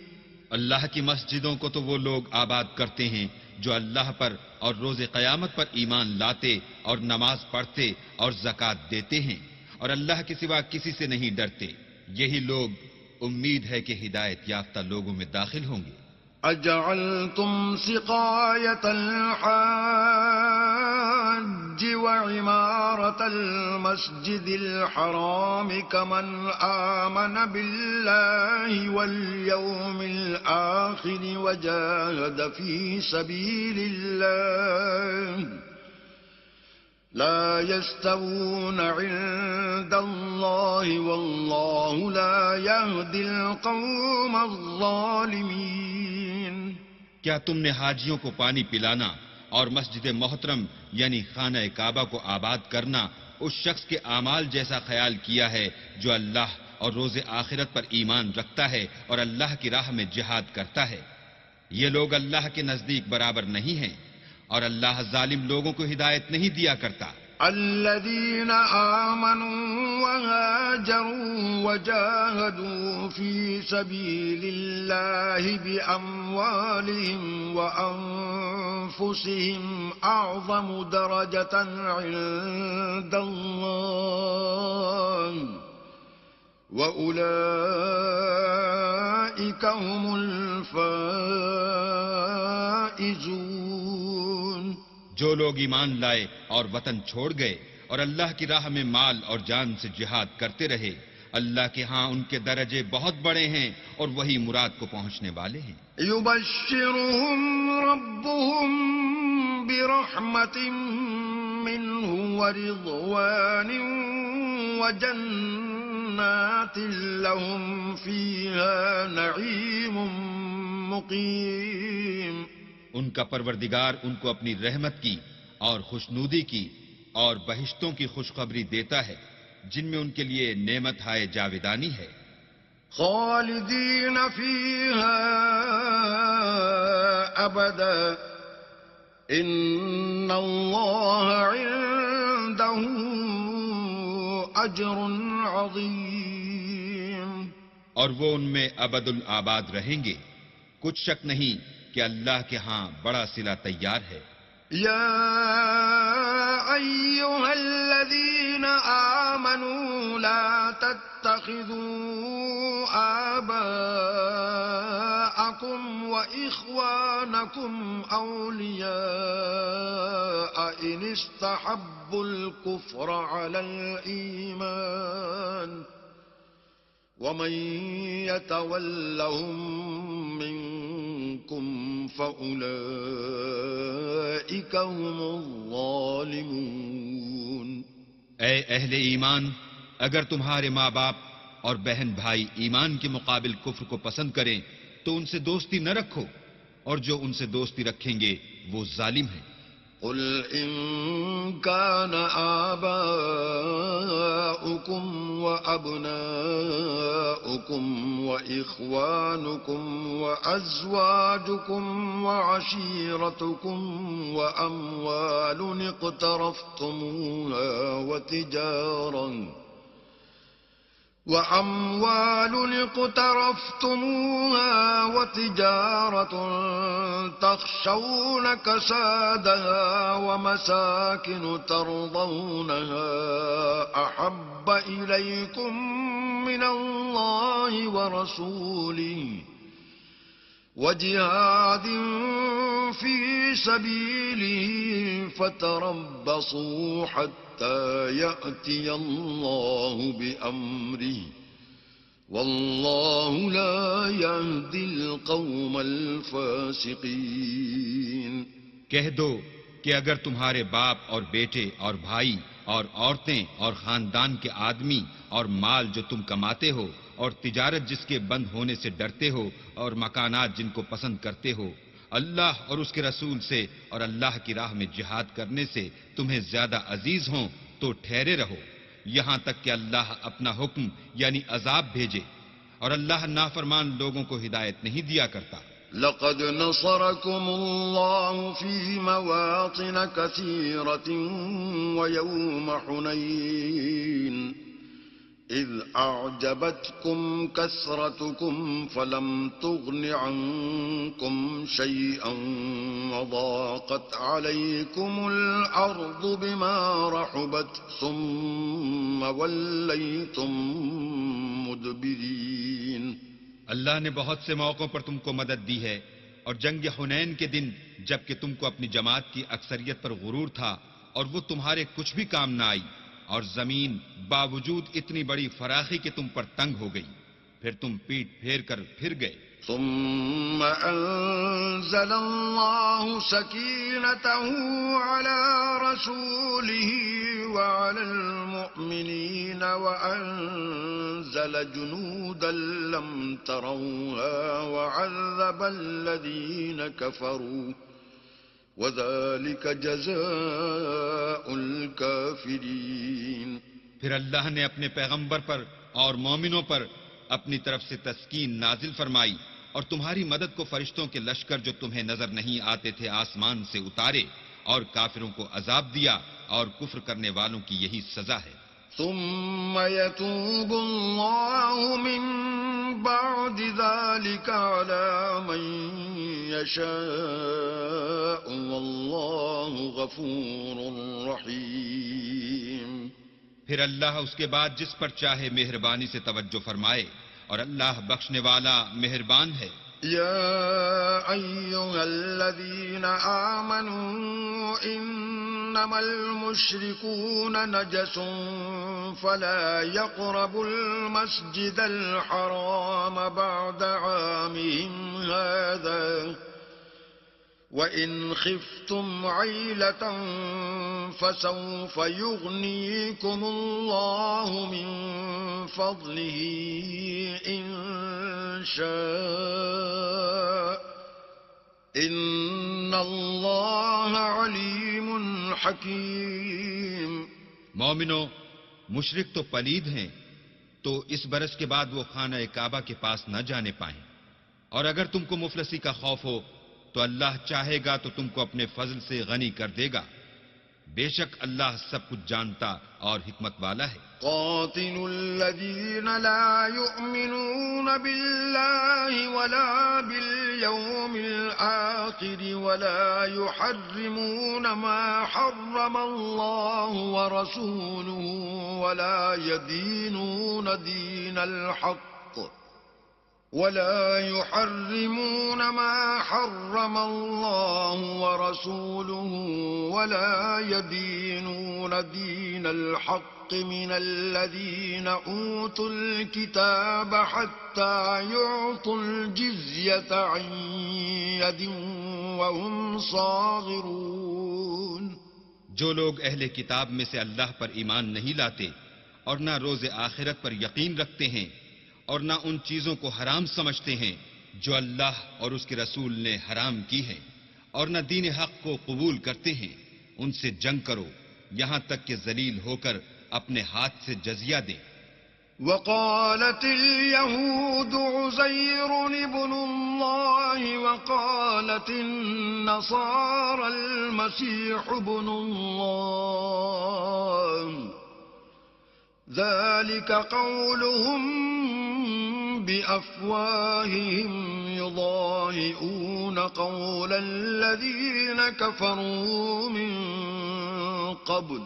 اللہ کی مسجدوں کو تو وہ لوگ آباد کرتے ہیں جو اللہ پر اور روز قیامت پر ایمان لاتے اور نماز پڑھتے اور زکوٰۃ دیتے ہیں اور اللہ کے سوا کسی سے نہیں ڈرتے. یہی لوگ امید ہے کہ ہدایت یافتہ لوگوں میں داخل ہوں گے. أجعلتم سقاية الحاج وعمارة المسجد الحرام كمن آمن بالله واليوم الآخر وجاهد في سبيل الله لا يستوون عند الله والله لا يهدي القوم الظالمين. کیا تم نے حاجیوں کو پانی پلانا اور مسجد محترم یعنی خانہ کعبہ کو آباد کرنا اس شخص کے اعمال جیسا خیال کیا ہے جو اللہ اور روز آخرت پر ایمان رکھتا ہے اور اللہ کی راہ میں جہاد کرتا ہے؟ یہ لوگ اللہ کے نزدیک برابر نہیں ہیں اور اللہ ظالم لوگوں کو ہدایت نہیں دیا کرتا. الذين آمنوا وهاجروا وجاهدوا في سبيل الله بأموالهم وأنفسهم أعظم درجة عند الله وأولئك هم الفائزون. جو لوگ ایمان لائے اور وطن چھوڑ گئے اور اللہ کی راہ میں مال اور جان سے جہاد کرتے رہے، اللہ کے ہاں ان کے درجے بہت بڑے ہیں اور وہی مراد کو پہنچنے والے ہیں. يبشرهم ربهم برحمة منه ورضوان وجنات لهم فيها نعيم مقيم. ان کا پروردگار ان کو اپنی رحمت کی اور خوشنودی کی اور بہشتوں کی خوشخبری دیتا ہے جن میں ان کے لیے نعمت ہائے جاویدانی ہے. خالدین فیہا ابدا ان اللہ عنده اجر عظیم. اور وہ ان میں ابد الآباد رہیں گے، کچھ شک نہیں کہ اللہ کے ہاں بڑا صلہ تیار ہے. یا ایھا الذین آمنوا لا تتخذوا آباءکم وإخوانکم اولیاء ان استحبوا الكفر علی الایمان ومن يتولهم منكم فأولئك هم الظالمون. اے اہل ایمان، اگر تمہارے ماں باپ اور بہن بھائی ایمان کے مقابل کفر کو پسند کریں تو ان سے دوستی نہ رکھو، اور جو ان سے دوستی رکھیں گے وہ ظالم ہیں. قل إن كان آباؤكم وأبناؤكم وإخوانكم وأزواجكم وعشيرتكم وأموال اقترفتموها وتجارة تخشون كسادها ومساكن ترضونها أحب إليكم من الله ورسوله وجهاد في سبيله فتربصوا حتى يأتي الله بأمره والله لا يهدي القوم الفاسقين. کہہ دو کہ اگر تمہارے باپ اور بیٹے اور بھائی اور عورتیں اور خاندان کے آدمی اور مال جو تم کماتے ہو اور تجارت جس کے بند ہونے سے ڈرتے ہو اور مکانات جن کو پسند کرتے ہو اللہ اور اس کے رسول سے اور اللہ کی راہ میں جہاد کرنے سے تمہیں زیادہ عزیز ہوں تو ٹھہرے رہو یہاں تک کہ اللہ اپنا حکم یعنی عذاب بھیجے، اور اللہ نافرمان لوگوں کو ہدایت نہیں دیا کرتا. لقد نصركم الله في مواطن كثيرة ويوم حنين إذ أعجبتكم كثرتكم فلم تغن عنكم شيئا وضاقت عليكم الأرض بما رحبت ثم وليتم مدبرين. اللہ نے بہت سے موقعوں پر تم کو مدد دی ہے، اور جنگ حنین کے دن جب کہ تم کو اپنی جماعت کی اکثریت پر غرور تھا اور وہ تمہارے کچھ بھی کام نہ آئی، اور زمین باوجود اتنی بڑی فراخی کہ تم پر تنگ ہو گئی، پھر تم پیٹ پھیر کر پھر گئے. ثم أنزل الله سكينته على رسوله وعلى المؤمنين وأنزل جنودا لم تروها وعذب الذين كفروا وذلك جزاء الكافرين. پھر اللہ نے اپنے پیغمبر پر اور مومنوں پر اپنی طرف سے تسکین نازل فرمائی اور تمہاری مدد کو فرشتوں کے لشکر جو تمہیں نظر نہیں آتے تھے آسمان سے اتارے اور کافروں کو عذاب دیا اور کفر کرنے والوں کی یہی سزا ہے. ثم يتوب الله من بعد ذلك على من يشاء والله غفور رحيم. پھر اللہ اس کے بعد جس پر چاہے مہربانی سے توجہ فرمائے اور اللہ بخشنے والا مہربان ہے. يا أيها الذين آمنوا إنما المشركون نجس فلا يقربوا المسجد الحرام بعد عامهم هذا وإن خفتم عيلة فسوف يغنيكم الله من فضله إن شاء إن الله عليم حكيم. مومنو، مشرک تو پلید ہیں تو اس برس کے بعد وہ خانہ کعبہ کے پاس نہ جانے پائیں، اور اگر تم کو مفلسی کا خوف ہو تو اللہ چاہے گا تو تم کو اپنے فضل سے غنی کر دے گا. بے شک اللہ سب کچھ جانتا اور حکمت والا ہے. قاتلوا الذين لا يؤمنون بالله ولا باليوم الآخر ولا يحرمون ما حرم الله ورسوله ولا يدينون دين الحق ولا يحرمون ما حرم الله ورسوله ولا يدينون دين الحق من الذين أوتوا الكتاب حتى يعطوا الجزية عن يد وهم صاغرون. جو لوگ اہل کتاب میں سے اللہ پر ایمان نہیں لاتے اور نہ روز آخرت پر یقین رکھتے ہیں اور نہ ان چیزوں کو حرام سمجھتے ہیں جو اللہ اور اس کے رسول نے حرام کی ہیں اور نہ دین حق کو قبول کرتے ہیں، ان سے جنگ کرو یہاں تک کہ ذلیل ہو کر اپنے ہاتھ سے جزیہ دیں. وقالت اليهود عزير ابن الله وقالت النصارى المسيح ابن الله ذلك قولهم بأفواههم يضاهئون قول الذين كفروا من قبل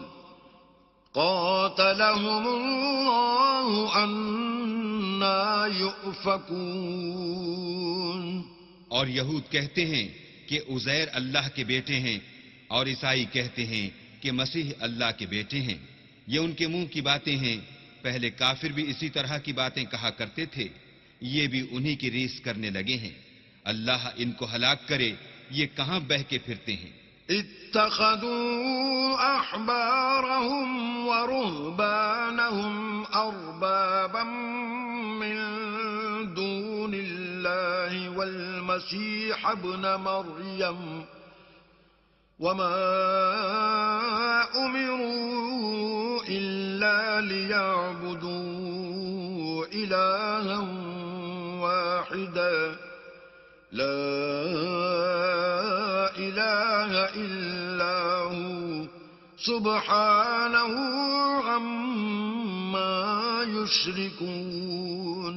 قاتلهم الله أنا يؤفكون. اور یہود کہتے ہیں کہ عزیر اللہ کے بیٹے ہیں اور عیسائی کہتے ہیں کہ مسیح اللہ کے بیٹے ہیں. یہ ان کے منہ کی باتیں ہیں، پہلے کافر بھی اسی طرح کی باتیں کہا کرتے تھے، یہ بھی انہی کی ریس کرنے لگے ہیں. اللہ ان کو ہلاک کرے، یہ کہاں بہہ کے پھرتے ہیں. اتخذوا احبارهم ورهبانهم اربابا من دون الله والمسيح ابن مريم وما امروا الا ليعبدوا الها واحدا لا إله إلا هو سبحانه عما يشركون.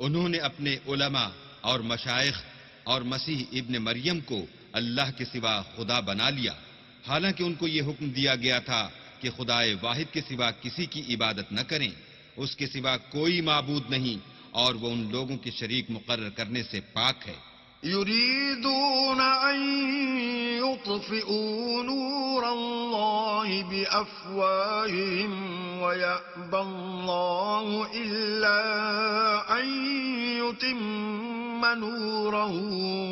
انہوں نے اپنے علماء اور مشائخ اور مسیح ابن مریم کو اللہ کے سوا خدا بنا لیا، حالانکہ ان کو یہ حکم دیا گیا تھا کہ خدائے واحد کے سوا کسی کی عبادت نہ کریں، اس کے سوا کوئی معبود نہیں اور وہ ان لوگوں کے شریک مقرر کرنے سے پاک ہے. يريدون أن يطفئوا نور الله بأفواههم ويأبى الله إلا أن يتم نوره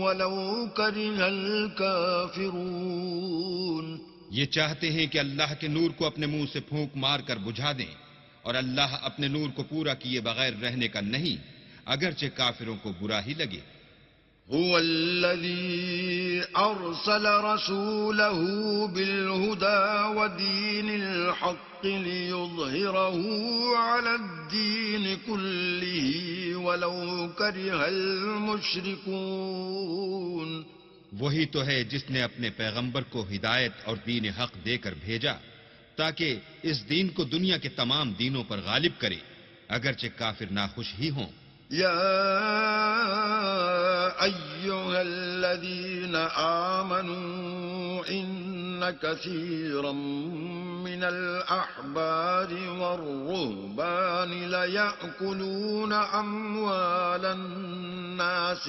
ولو كره الكافرون یہ چاہتے ہیں کہ اللہ کے نور کو اپنے منہ سے پھونک مار کر بجھا دیں، اور اللہ اپنے نور کو پورا کیے بغیر رہنے کا نہیں، اگرچہ کافروں کو برا ہی لگے۔ هو الذي أرسل رسوله بالهدى ودين الحق ليظهره على الدين كله ولو كره المشركون۔ وہی تو ہے جس نے اپنے پیغمبر کو ہدایت اور دین حق دے کر بھیجا تاکہ اس دین کو دنیا کے تمام دینوں پر غالب کرے، اگرچہ کافر ناخوش ہی ہوں۔ يا أيها الذين آمنوا إن كثيرا من الأحبار والرهبان ليأكلون أموال الناس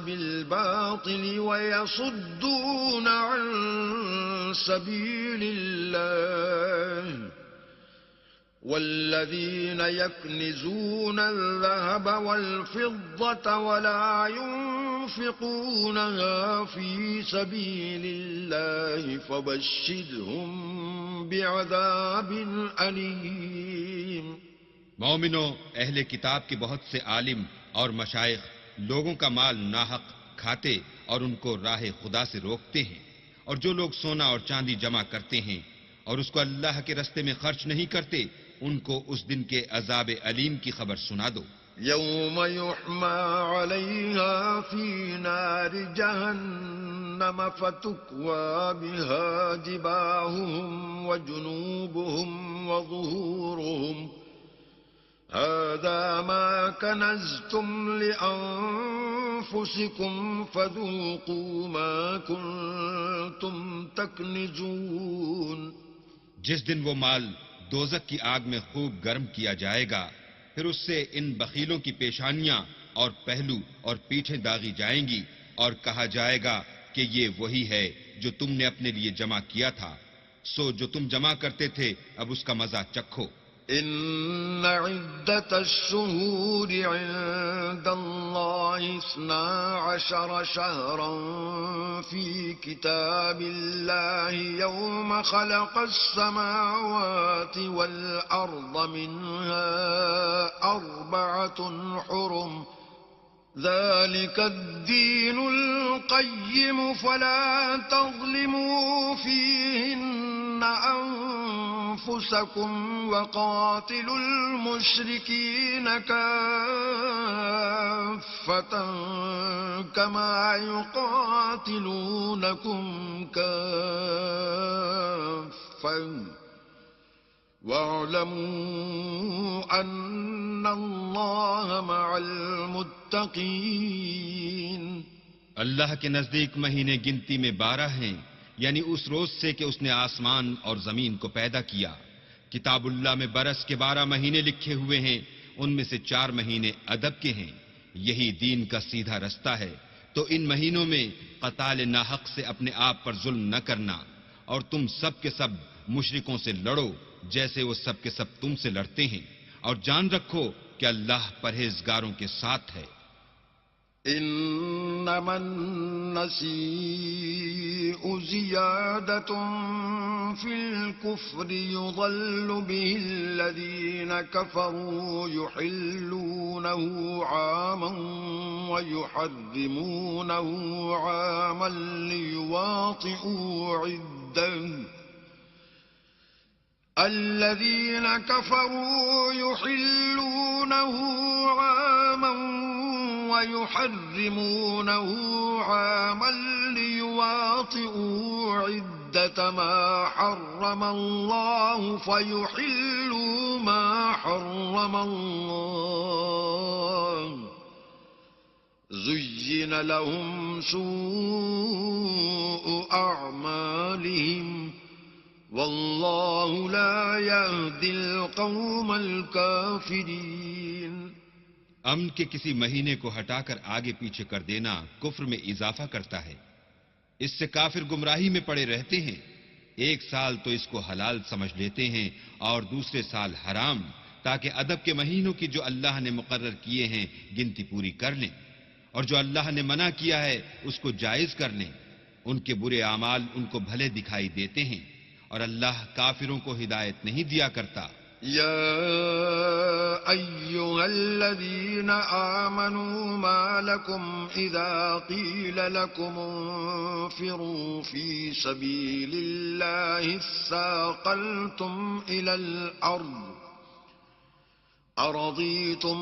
بالباطل ويصدون عن سبيل الله والذين يكنزون الذهب والفضة ولا ينفقونها في سبيل الله فبشرهم بعذاب أليم۔ مومنو، اہل کتاب کے بہت سے عالم اور مشائخ لوگوں کا مال ناحق کھاتے اور ان کو راہ خدا سے روکتے ہیں، اور جو لوگ سونا اور چاندی جمع کرتے ہیں اور اس کو اللہ کے رستے میں خرچ نہیں کرتے، ان کو اس دن کے عذاب علیم کی خبر سنا دو۔ يوم يحمى عليها في نار جهنم فتكوى بها جباههم وجنوبهم وظهورهم هذا ما كنزتم لأنفسكم فذوقوا ما كنتم تكنزون۔ جس دن وہ مال دوزخ کی آگ میں خوب گرم کیا جائے گا، پھر اس سے ان بخیلوں کی پیشانیاں اور پہلو اور پیٹھیں داغی جائیں گی، اور کہا جائے گا کہ یہ وہی ہے جو تم نے اپنے لیے جمع کیا تھا، سو جو تم جمع کرتے تھے اب اس کا مزہ چکھو۔ إن عدة الشهور عند الله 12 شهرا في كتاب الله يوم خلق السماوات والأرض منها 4 حرم ذلك الدين القيم فلا تظلموا فيهن أنفسكم وقاتلوا المشركين كافة كما يقاتلونكم كافة واعلموا أن الله مع المتقين۔ اللہ کے نزدیک مہینے گنتی میں 12 ہیں، یعنی اس روز سے کہ اس نے آسمان اور زمین کو پیدا کیا۔ کتاب اللہ میں برس کے 12 مہینے لکھے ہوئے ہیں، ان میں سے 4 مہینے ادب کے ہیں، یہی دین کا سیدھا رستہ ہے۔ تو ان مہینوں میں قتال ناحق سے اپنے آپ پر ظلم نہ کرنا، اور تم سب کے سب مشرکوں سے لڑو جیسے وہ سب کے سب تم سے لڑتے ہیں، اور جان رکھو کہ اللہ پرہیزگاروں کے ساتھ ہے۔ إنما النسيء زيادة في الكفر يضل به الذين كفروا يحلونه عاما ويحرمونه عاما ليواطئوا عدة الذين كفروا يحلونه عاما ويحرمونه عاما ليواطئوا عدة ما حرم الله فيحلوا ما حرم الله زين لهم سوء أعمالهم والله لا يهدي القوم الكافرين۔ امن کے کسی مہینے کو ہٹا کر آگے پیچھے کر دینا کفر میں اضافہ کرتا ہے، اس سے کافر گمراہی میں پڑے رہتے ہیں۔ ایک سال تو اس کو حلال سمجھ لیتے ہیں اور دوسرے سال حرام، تاکہ ادب کے مہینوں کی جو اللہ نے مقرر کیے ہیں گنتی پوری کر لیں، اور جو اللہ نے منع کیا ہے اس کو جائز کر لیں۔ ان کے برے اعمال ان کو بھلے دکھائی دیتے ہیں، اور اللہ کافروں کو ہدایت نہیں دیا کرتا۔ يا أيها الذين آمنوا ما لكم إذا قيل لكم انفروا في سبيل الله اثاقلتم إلى الأرض أرضيتم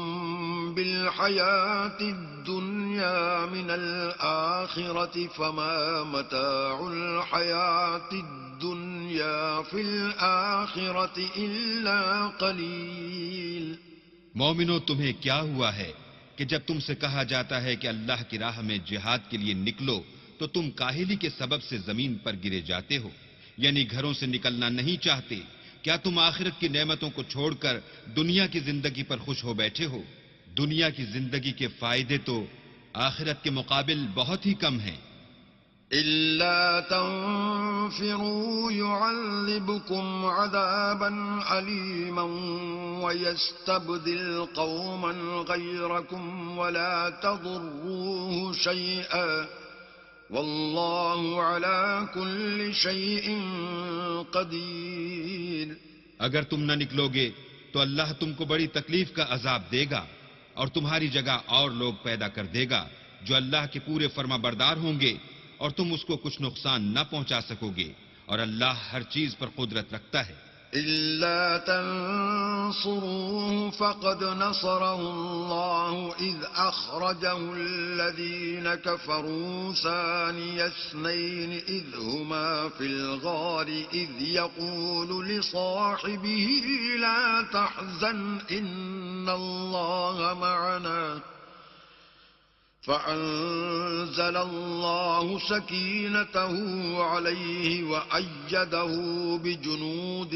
بالحياة الدنيا من الآخرة فما متاع الحياة الدنيا في الآخرة إلا قليل۔ مومنو، تمہیں کیا ہوا ہے کہ جب تم سے کہا جاتا ہے کہ اللہ کی راہ میں جہاد کے لیے نکلو تو تم کاہلی کے سبب سے زمین پر گرے جاتے ہو، یعنی گھروں سے نکلنا نہیں چاہتے؟ کیا تم آخرت کی نعمتوں کو چھوڑ کر دنیا کی زندگی پر خوش ہو بیٹھے ہو؟ دنیا کی زندگی کے فائدے تو آخرت کے مقابل بہت ہی کم ہیں۔ إلا تنفروا يعذبكم عذابا أليما ويستبدل قوما غيركم ولا تضروه شيئا والله على كل شيء قدير۔ اگر تم نہ نکلو گے تو اللہ تم کو بڑی تکلیف کا عذاب دے گا اور تمہاری جگہ اور لوگ پیدا کر دے گا جو اللہ کے پورے فرما بردار ہوں گے، اور تم اس کو کچھ نقصان نہ پہنچا سکو گے، اور اللہ ہر چیز پر قدرت رکھتا ہے۔ إلا تنصروه فقد نصره الله إذ أخرجه الذين كفروا ثاني اثنين إذ هما في الغار إذ يقول لصاحبه لا تحزن إن الله معنا فأنزل الله سكينته عليه وأيده بجنود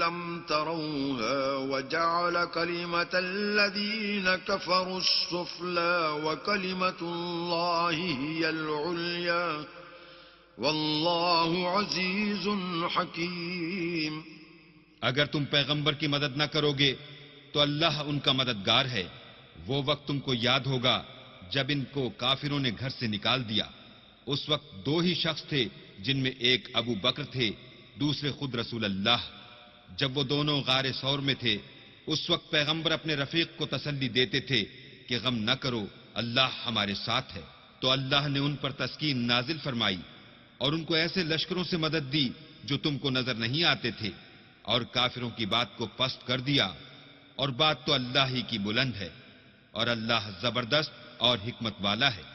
لم تروها وجعل كلمة الذين كفروا السفلى وكلمة الله هي العليا والله عزيز حكيم۔ اگر تم پیغمبر کی مدد نہ کرو گے تو اللہ ان کا مددگار ہے۔ وہ وقت تم کو یاد ہوگا جب ان کو کافروں نے گھر سے نکال دیا۔ اس وقت دو ہی شخص تھے، جن میں ایک ابو بکر تھے، دوسرے خود رسول اللہ۔ جب وہ دونوں غار ثور میں تھے، اس وقت پیغمبر اپنے رفیق کو تسلی دیتے تھے کہ غم نہ کرو، اللہ ہمارے ساتھ ہے۔ تو اللہ نے ان پر تسکین نازل فرمائی اور ان کو ایسے لشکروں سے مدد دی جو تم کو نظر نہیں آتے تھے، اور کافروں کی بات کو پست کر دیا، اور بات تو اللہ ہی کی بلند ہے، اور اللہ زبردست اور حکمت والا ہے۔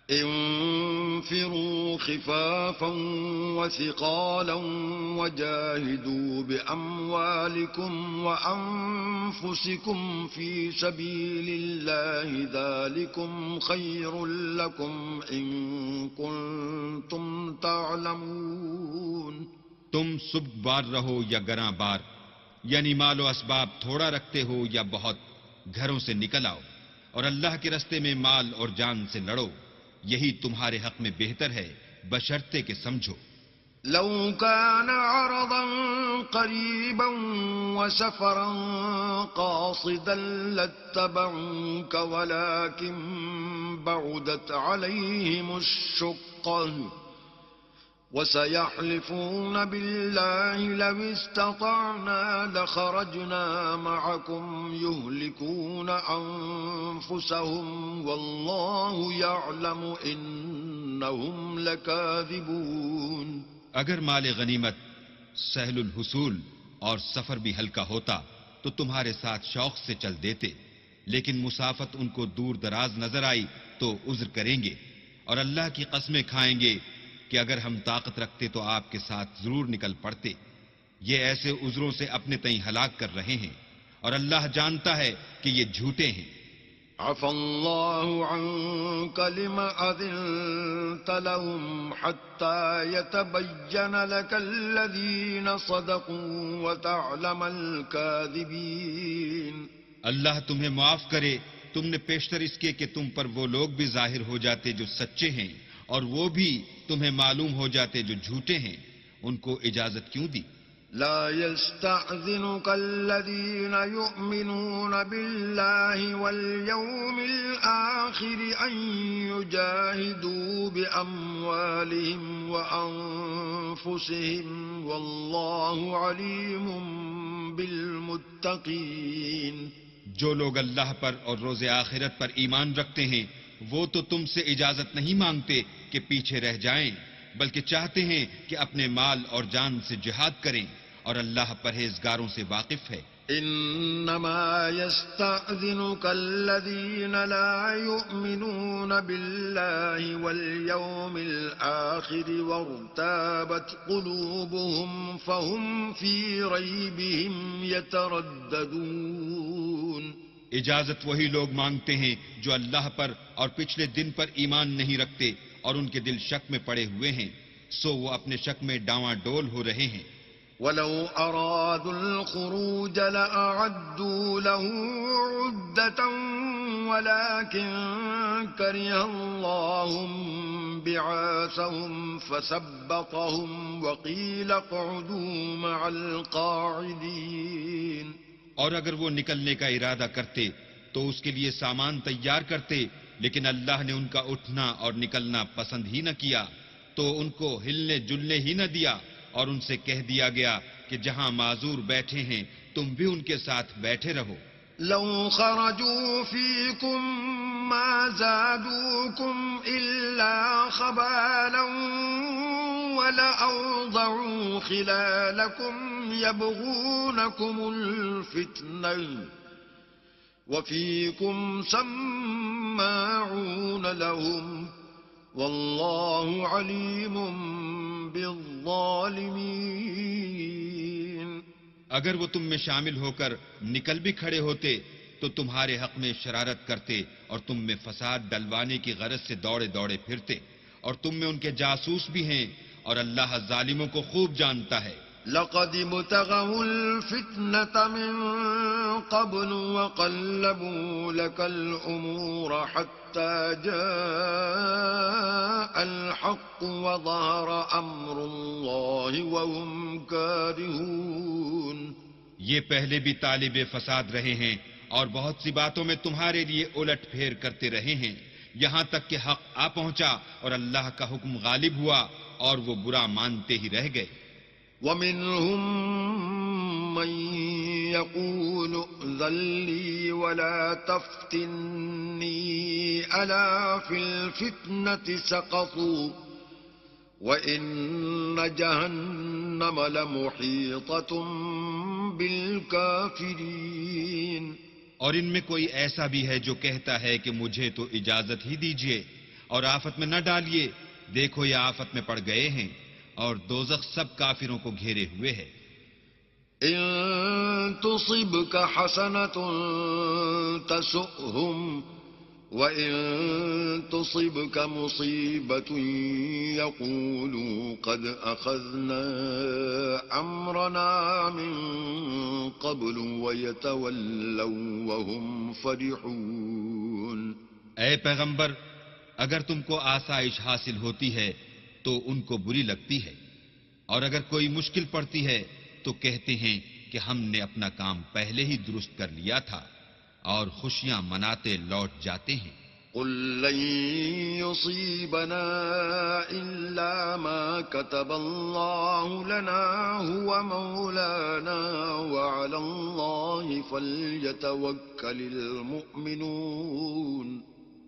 انفروا خفافا وثقالا وجاهدوا بأموالكم وأنفسكم في سبيل الله ذلكم خير لكم إن كنتم تعلمون۔ تم سب بار رہو یا گراں بار، یعنی مال و اسباب تھوڑا رکھتے ہو یا بہت، گھروں سے نکل آؤ اور اللہ کے رستے میں مال اور جان سے لڑو، یہی تمہارے حق میں بہتر ہے بشرطے کہ سمجھو۔ لو كان عرضا قريبا وسفرا قاصدا لاتبعوك ولكن بعدت عليهم الشقة وسيحلفون بالله لو استطعنا لخرجنا معكم يهلكون أنفسهم والله يعلم إنهم لكاذبون۔ اگر مال غنیمت سہل الحصول اور سفر بھی ہلکا ہوتا تو تمہارے ساتھ شوق سے چل دیتے، لیکن مسافت ان کو دور دراز نظر آئی تو عذر کریں گے، اور اللہ کی قسمیں کھائیں گے کہ اگر ہم طاقت رکھتے تو آپ کے ساتھ ضرور نکل پڑتے۔ یہ ایسے عذروں سے اپنے تئیں ہلاک کر رہے ہیں، اور اللہ جانتا ہے کہ یہ جھوٹے ہیں۔ عفى الله عنك لما أذنت لهم حتى يتبين لك الذين صدقوا وتعلم الكاذبين۔ اللہ تمہیں معاف کرے، تم نے پیشتر اس کے کہ تم پر وہ لوگ بھی ظاہر ہو جاتے جو سچے ہیں، اور وہ بھی تمہیں معلوم ہو جاتے جو جھوٹے ہیں، ان کو اجازت کیوں دی؟ لا يستأذنك الذين يؤمنون بالله واليوم الآخر أن يجاهدوا بأموالهم وأنفسهم والله عليم بالمتقين. جو لوگ اللہ پر اور روز آخرت پر ایمان رکھتے ہیں وہ تو تم سے اجازت نہیں مانگتے کہ پیچھے رہ جائیں، بلکہ چاہتے ہیں کہ اپنے مال اور جان سے جہاد کریں، اور اللہ پرہیزگاروں سے واقف ہے. انما يستأذنك الذين لا يؤمنون بالله واليوم الآخر وارتابت قلوبهم فهم في ريبهم يترددون. اجازت وہی لوگ مانگتے ہیں جو اللہ پر اور پچھلے دن پر ایمان نہیں رکھتے اور ان کے دل شک میں پڑے ہوئے ہیں، سو وہ اپنے شک میں ڈاواں ڈول ہو رہے ہیں. وَلَوْ أَرَادُوا الْخُرُوجَ لَأَعَدُّوا لَهُ عُدَّةً وَلَكِنْ كَرِهَ اللَّهُ بِعَاثَهُمْ فَثَبَّطَهُمْ وَقِيلَ اقْعُدُوا مَعَ الْقَاعِدِينَ. اور اگر وہ نکلنے کا ارادہ کرتے تو اس کے لیے سامان تیار کرتے، لیکن اللہ نے ان کا اٹھنا اور نکلنا پسند ہی نہ کیا، تو ان کو ہلنے جلنے ہی نہ دیا، اور ان سے کہہ دیا گیا کہ جہاں معذور بیٹھے ہیں تم بھی ان کے ساتھ بیٹھے رہو. لو خرجوا فيكم ما زادوكم إلا خبالا ولأوضعوا خلالكم يبغونكم الفتنة وفيكم سماعون لهم والله عليم بالظالمين. اگر وہ تم میں شامل ہو کر نکل بھی کھڑے ہوتے تو تمہارے حق میں شرارت کرتے اور تم میں فساد ڈلوانے کی غرض سے دوڑے دوڑے پھرتے، اور تم میں ان کے جاسوس بھی ہیں، اور اللہ ظالموں کو خوب جانتا ہے. لقد ابتغوا الفتنة من قبل وقلبوا لك الأمور حتى جاء الحق وظهر أمر الله وهم كارهون. یہ پہلے بھی طالب فساد رہے ہیں اور بہت سی باتوں میں تمہارے لیے الٹ پھیر کرتے رہے ہیں، یہاں تک کہ حق آ پہنچا اور اللہ کا حکم غالب ہوا اور وہ برا مانتے ہی رہ گئے. وَمِنْهُمْ مَنْ يَقُولُ ائْذَنْ لِي وَلَا تَفْتِنِّي أَلَا فِي الْفِتْنَةِ سَقَطُوا وَإِنَّ جَهَنَّمَ لَمُحِيطَةٌ بِالْكَافِرِينَ. اور ان میں کوئی ایسا بھی ہے جو کہتا ہے کہ مجھے تو اجازت ہی دیجیے اور آفت میں نہ ڈالیے، دیکھو یہ آفت میں پڑ گئے ہیں اور دوزخ سب کافروں کو گھیرے ہوئے ہے. إن تصبك حسنة تسؤهم وإن تصبك مصيبة يقولوا قد أخذنا أمرنا من قبل ويتولوا وهم فرحون. اے پیغمبر، اگر تم کو آسائش حاصل ہوتی ہے تو ان کو بری لگتی ہے، اور اگر کوئی مشکل پڑتی ہے تو کہتے ہیں کہ ہم نے اپنا کام پہلے ہی درست کر لیا تھا، اور خوشیاں مناتے لوٹ جاتے ہیں. قل لن يصيبنا إلا ما كتب الله لنا هو مولانا وعلى الله فليتوكل المؤمنون.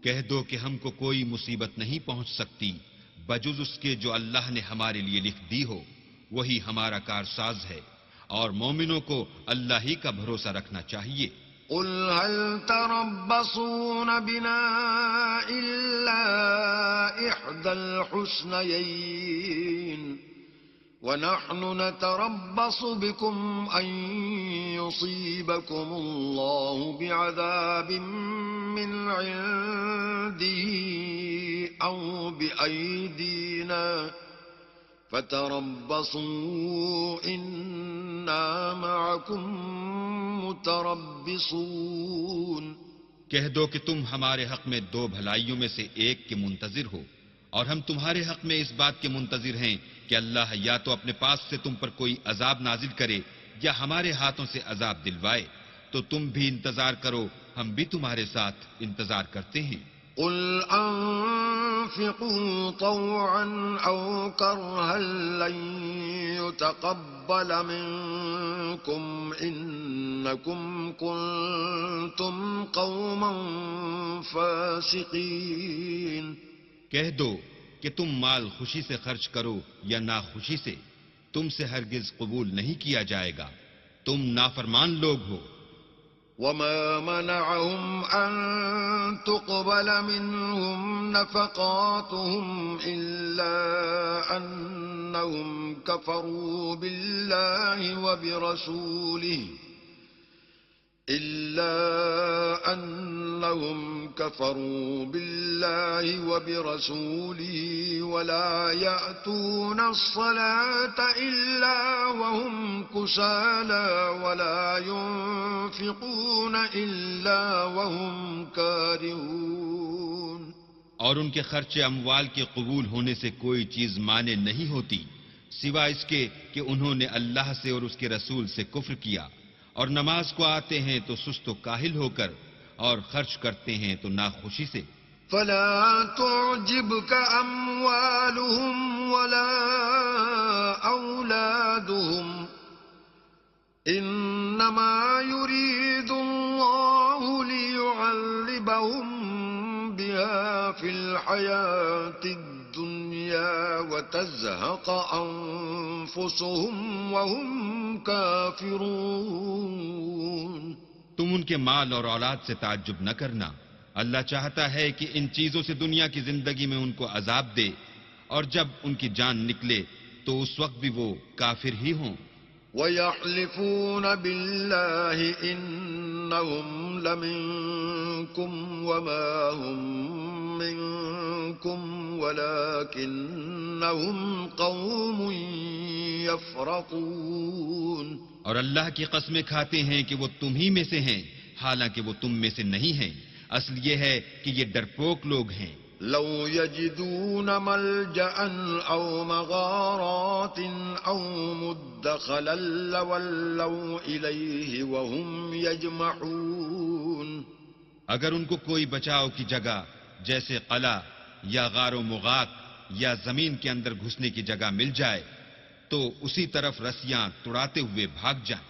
کہہ دو کہ ہم کو کوئی مصیبت نہیں پہنچ سکتی بجز اس کے جو اللہ نے ہمارے لیے لکھ دی ہو، وہی ہمارا کارساز ہے، اور مومنوں کو اللہ ہی کا بھروسہ رکھنا چاہیے. قل هل تربصون بنا إلا إحدى الحسنيين ونحن نتربص بكم أن يصيبكم الله بعذاب من عنده أو بأيدينا فتربصوا إنا معكم متربصون. کہہ دو کہ تم ہمارے حق میں دو بھلائیوں میں سے ایک کے منتظر ہو، اور ہم تمہارے حق میں اس بات کے منتظر ہیں کہ اللہ یا تو اپنے پاس سے تم پر کوئی عذاب نازل کرے یا ہمارے ہاتھوں سے عذاب دلوائے، تو تم بھی انتظار کرو، ہم بھی تمہارے ساتھ انتظار کرتے ہیں۔ قل أنفقوا طوعا أو كرها لن يتقبل منكم إنكم كنتم قوما فاسقين۔ کہہ دو کہ تم مال خوشی سے خرچ کرو یا ناخوشی سے، تم سے ہرگز قبول نہیں کیا جائے گا، تم نافرمان لوگ ہو۔ وما منعهم أن تقبل منهم نفقاتهم إلا أنهم كفروا بالله وبرسوله ولا يأتون الصلاة إلا وهم كسالى ولا ينفقون إلا وهم كارهون۔ اور ان کے خرچ اموال کے قبول ہونے سے کوئی چیز مانے نہیں ہوتی سوائے اس کے کہ انہوں نے اللہ سے اور اس کے رسول سے کفر کیا، اور نماز کو آتے ہیں تو سست و کاہل ہو کر، اور خرچ کرتے ہیں تو ناخوشی سے۔ فلا تعجبك أموالهم ولا أولادهم إنما يريد الله ليعذبهم بها في الحياة الدنيا وتزهق أنفسهم وهم كافرون۔ تم ان کے مال اور اولاد سے تعجب نہ کرنا، اللہ چاہتا ہے کہ ان چیزوں سے دنیا کی زندگی میں ان کو عذاب دے، اور جب ان کی جان نکلے تو اس وقت بھی وہ کافر ہی ہوں۔ وَيَحْلِفُونَ بِاللَّهِ إِنَّهُمْ لَمِنكُمْ وَمَا هُمْ مِنكُمْ وَلَكِنَّهُمْ قَوْمٌ يَفْرَقُونَ۔ اور اللہ کی قسمیں کھاتے ہیں کہ وہ تم ہی میں سے ہیں، حالانکہ وہ تم میں سے نہیں ہیں، اصل یہ ہے کہ یہ ڈرپوک لوگ ہیں۔ لو يجدون ملجأ أو مغارات أو مدخلا لولوا إليه وهم يجمحون۔ اگر ان کو کوئی بچاؤ کی جگہ جیسے قلعہ یا غار و مغاق یا زمین کے اندر گھسنے کی جگہ مل جائے تو اسی طرف رسیاں توڑاتے ہوئے بھاگ جائیں۔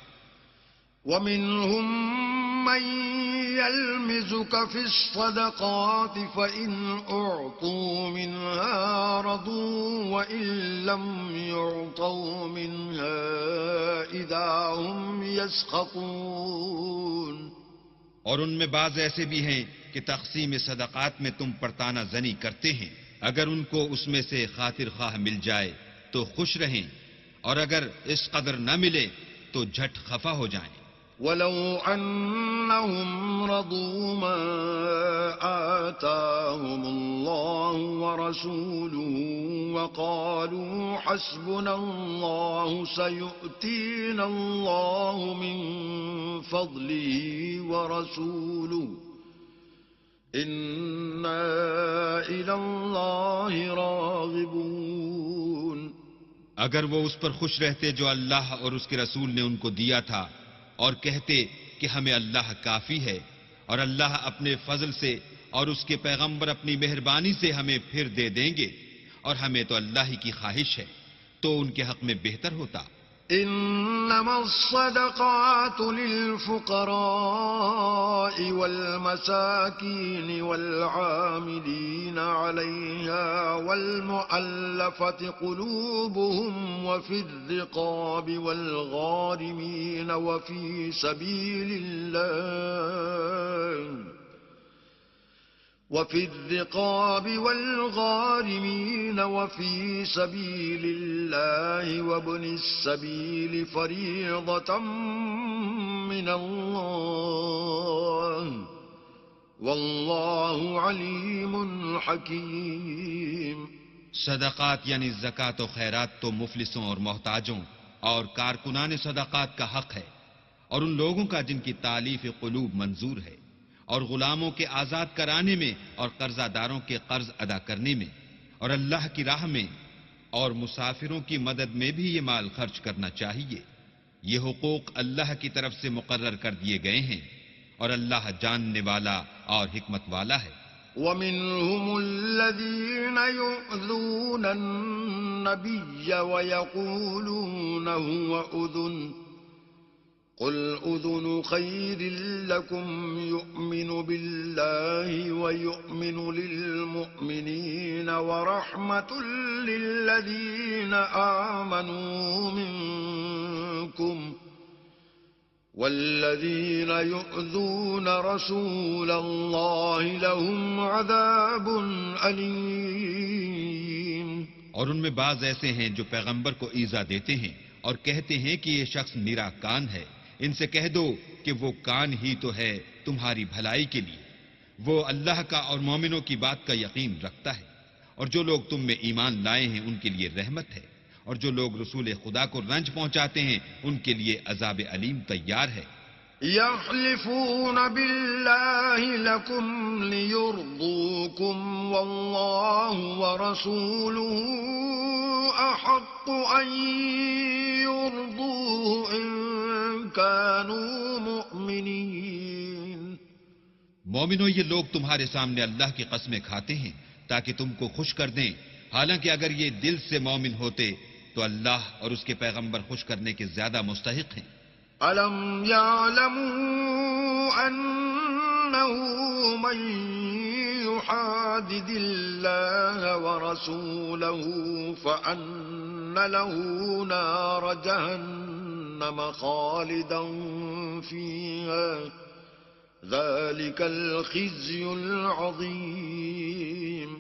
وَمِنْهُمْ مَنْ يَلْمِزُكَ فِي الصَّدَقَاتِ فَإِنْ أُعْطُوا مِنْهَا رَضُوا وَإِنْ لَمْ يُعْطَوْا مِنْهَا إِذَا هُمْ يَسْخَطُونَ۔ اور ان میں بعض ایسے بھی ہیں کہ تقسیم صدقات میں تم پر تانا زنی کرتے ہیں، اگر ان کو اس میں سے خاطر خواہ مل جائے تو خوش رہیں، اور اگر اس قدر نہ ملے تو جھٹ خفا ہو جائیں۔ وَلَوْ أَنَّهُمْ رَضُوا مَا آتَاهُمُ اللَّهُ وَرَسُولُهُ وَقَالُوا حَسْبُنَا اللَّهُ سَيُؤْتِينَا اللَّهُ مِنْ فَضْلِهِ وَرَسُولُهُ إِنَّا إِلَى اللَّهِ رَاغِبُونَ۔ اگر وہ اس پر خوش رہتے جو اللہ اور اس کے رسول نے ان کو دیا تھا، اور کہتے کہ ہمیں اللہ کافی ہے، اور اللہ اپنے فضل سے اور اس کے پیغمبر اپنی مہربانی سے ہمیں پھر دے دیں گے، اور ہمیں تو اللہ ہی کی خواہش ہے، تو ان کے حق میں بہتر ہوتا۔ إنما الصدقات للفقراء والمساكين والعاملين عليها والمؤلفة قلوبهم وفي الرقاب والغارمين وفي سبيل الله وابن السبيل فريضة من الله والله عليم حكيم۔ صدقات یعنی زکوٰۃ و خیرات تو مفلسوں اور محتاجوں اور کارکنان صدقات کا حق ہے، اور ان لوگوں کا جن کی تالیف قلوب منظور ہے، اور غلاموں کے آزاد کرانے میں اور قرضہ داروں کے قرض ادا کرنے میں، اور اللہ کی راہ میں اور مسافروں کی مدد میں بھی یہ مال خرچ کرنا چاہیے۔ یہ حقوق اللہ کی طرف سے مقرر کر دیے گئے ہیں، اور اللہ جاننے والا اور حکمت والا ہے۔ ومنهم الذين يؤذون النبي ويقولون هو أذن قل أذن خير لكم يؤمن بالله ويؤمن للمؤمنين ورحمة للذين آمنوا منكم والذين يؤذون رسول الله لهم عذاب أليم۔ اور ان میں بعض ایسے ہیں جو پیغمبر کو ایذا دیتے ہیں اور کہتے ہیں کہ یہ شخص میرا کان ہے۔ ان سے کہہ دو کہ وہ کان ہی تو ہے تمہاری بھلائی کے لیے، وہ اللہ کا اور مومنوں کی بات کا یقین رکھتا ہے، اور جو لوگ تم میں ایمان لائے ہیں ان کے لیے رحمت ہے، اور جو لوگ رسول خدا کو رنج پہنچاتے ہیں ان کے لیے عذاب علیم تیار ہے۔ يحلفون بالله لكم ليرضوكم والله ورسوله أحق أن يرضوه إن كانوا مؤمنين۔ مومنو، یہ لوگ تمہارے سامنے اللہ کی قسمیں کھاتے ہیں تاکہ تم کو خوش کر دیں، حالانکہ اگر یہ دل سے مومن ہوتے تو اللہ اور اس کے پیغمبر خوش کرنے کے زیادہ مستحق ہیں۔ أَلَمْ يَعْلَمُوا أَنَّهُ مَن يُحَادِدِ اللَّهَ وَرَسُولَهُ فَأَنَّ لَهُ نَارَ جَهَنَّمَ خَالِدًا فِيهَا ذَلِكَ الْخِزْيُ الْعَظِيمُ۔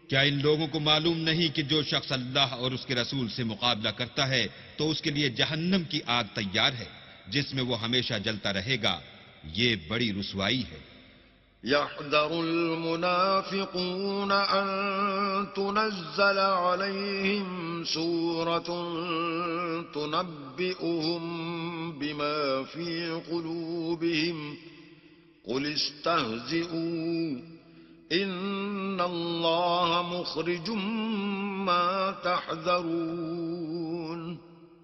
کیا ان لوگوں کو معلوم نہیں کہ جو شخص اللہ اور اس کے رسول سے مقابلہ کرتا ہے تو اس کے لیے جہنم کی آگ تیار ہے جس میں وہ ہمیشہ جلتا رہے گا؟ یہ بڑی رسوائی ہے۔ يحذر المنافقون أن تنزل عليهم سورة تنبئهم بما في قلوبهم قل استهزئوا إن الله مخرج ما تحذرون۔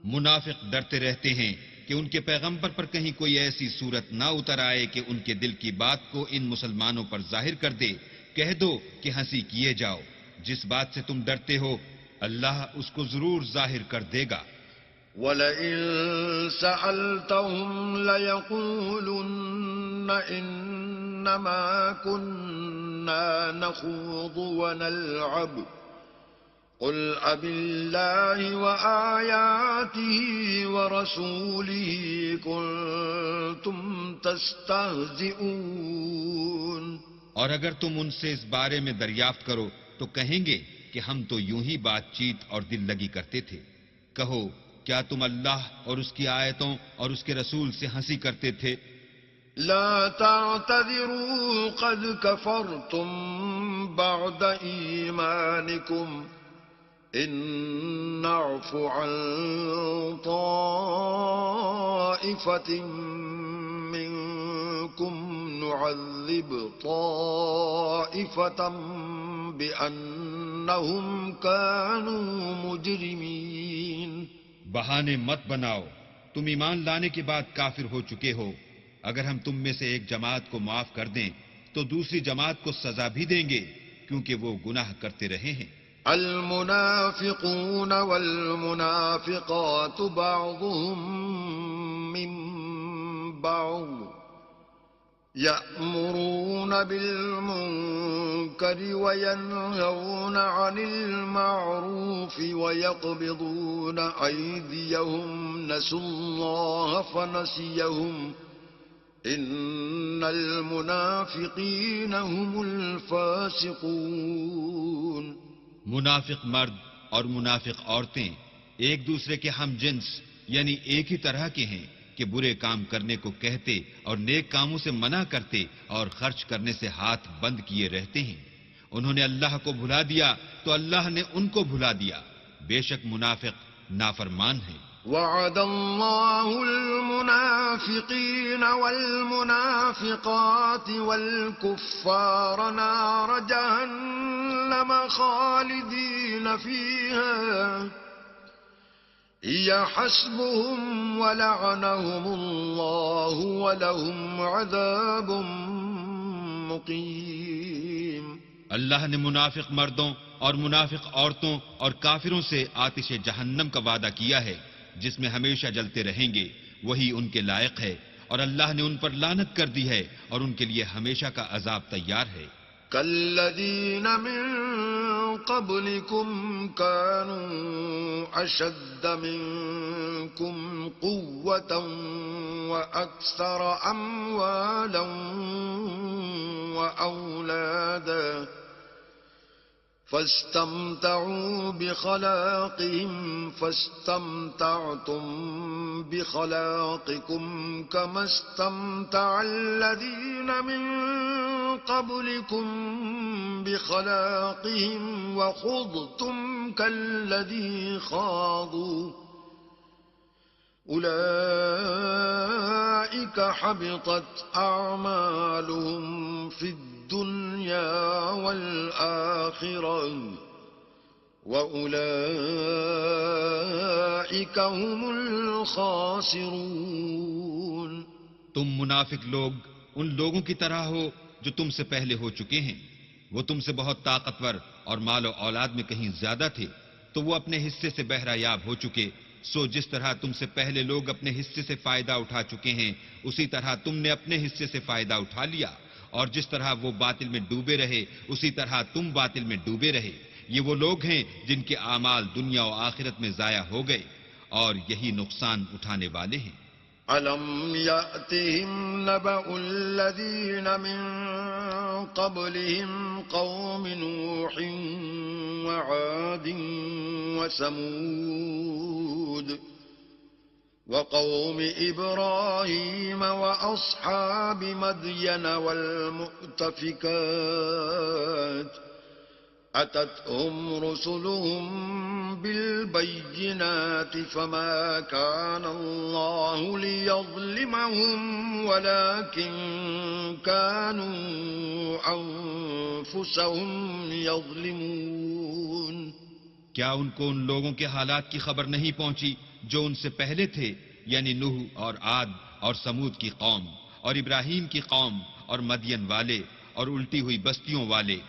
منافق ڈرتے رہتے ہیں کہ ان کے پیغمبر پر کہیں کوئی ایسی صورت نہ اتر آئے کہ ان کے دل کی بات کو ان مسلمانوں پر ظاہر کر دے۔ کہہ دو کہ ہنسی کیے جاؤ، جس بات سے تم ڈرتے ہو اللہ اس کو ضرور ظاہر کر دے گا۔ وَلَئِن سَأَلْتَهُمْ لَيَقُولُنَّ إِنَّمَا كُنَّا نَخُوضُ وَنَلْعَبُ قُلْ أَبِاللَّهِ وَآيَاتِهِ وَرَسُولِهِ كُنتُمْ تَسْتَهْزِئُونَ۔ اور اگر تم ان سے اس بارے میں دریافت کرو تو کہیں گے کہ ہم تو یوں ہی بات چیت اور دل لگی کرتے تھے۔ کہو کیا تم اللہ اور اس کی آیتوں اور اس کے رسول سے ہنسی کرتے تھے؟ لا تعتذروا قد كفرتم بعد إيمانكم إن نعف عن طائفة منكم نعذب طائفة بأنهم كانوا مجرمين۔ بہانے مت بناؤ، تم ایمان لانے کے بعد کافر ہو چکے ہو۔ اگر ہم تم میں سے ایک جماعت کو معاف کر دیں تو دوسری جماعت کو سزا بھی دیں گے کیونکہ وہ گناہ کرتے رہے ہیں۔ المنافقون والمنافقات بعضهم من بعض يأمرون بالمنكر وينهون عن المعروف ويقبضون أيديهم نسوا الله فنسيهم إن المنافقين هم الفاسقون۔ منافق مرد اور منافق عورتیں ایک دوسرے کے ہم جنس یعنی ایک ہی طرح کے ہیں کہ برے کام کرنے کو کہتے اور نیک کاموں سے منع کرتے اور خرچ کرنے سے ہاتھ بند کیے رہتے ہیں۔ انہوں نے اللہ کو بھلا دیا تو اللہ نے ان کو بھلا دیا، بے شک منافق نافرمان ہیں۔ وعد الله المنافقين والمنافقات والكفار نار جهنم خالدين فيها هي حسبهم ولعنهم الله ولهم عذاب مقيم. اللہ نے منافق مردوں اور منافق عورتوں اور کافروں سے آتش جہنم کا وعدہ کیا ہے جس میں ہمیشہ جلتے رہیں گے، وہی ان کے لائق ہے، اور اللہ نے ان پر لعنت کر دی ہے اور ان کے لیے ہمیشہ کا عذاب تیار ہے. كالذين من قبلكم كانوا أشد منكم قوة وأكثر أموالا وأولادا فاستمتعوا بخلاقهم فاستمتعتم بخلاقكم كما استمتع الذين من قبلكم بخلاقهم وخضتم كالذي خاضوا أولئك حبطت أعمالهم في الدنيا والآخرة وأولئك هم الخاسرون. تم منافق لوگ ان لوگوں کی طرح ہو جو تم سے پہلے ہو چکے ہیں. وہ تم سے بہت طاقتور اور مال و اولاد میں کہیں زیادہ تھے تو وہ اپنے حصے سے بہرہ یاب ہو چکے. سو جس طرح تم سے پہلے لوگ اپنے حصے سے فائدہ اٹھا چکے ہیں اسی طرح تم نے اپنے حصے سے فائدہ اٹھا لیا، اور جس طرح وہ باطل میں ڈوبے رہے اسی طرح تم باطل میں ڈوبے رہے. یہ وہ لوگ ہیں جن کے اعمال دنیا و آخرت میں ضائع ہو گئے اور یہی نقصان اٹھانے والے ہیں. أَلَمْ يَأْتِهِمْ نَبَأُ الَّذِينَ مِنْ قَبْلِهِمْ قَوْمِ نُوحٍ وَعَادٍ وَثَمُودَ وَقَوْمِ إِبْرَاهِيمَ وَأَصْحَابِ مَدْيَنَ وَالْمُؤْتَفِكَاتِ أتتهم رسلهم بالبينات فما كان الله ليظلمهم ولكن كانوا أنفسهم يظلمون. کیا ان کو ان لوگوں کے حالات کی خبر نہیں پہنچی جو ان سے پہلے تھے، یعنی نوح اور عاد اور سمود کی قوم اور ابراہیم کی قوم اور مدین والے اور الٹی ہوئی بستیوں والے؟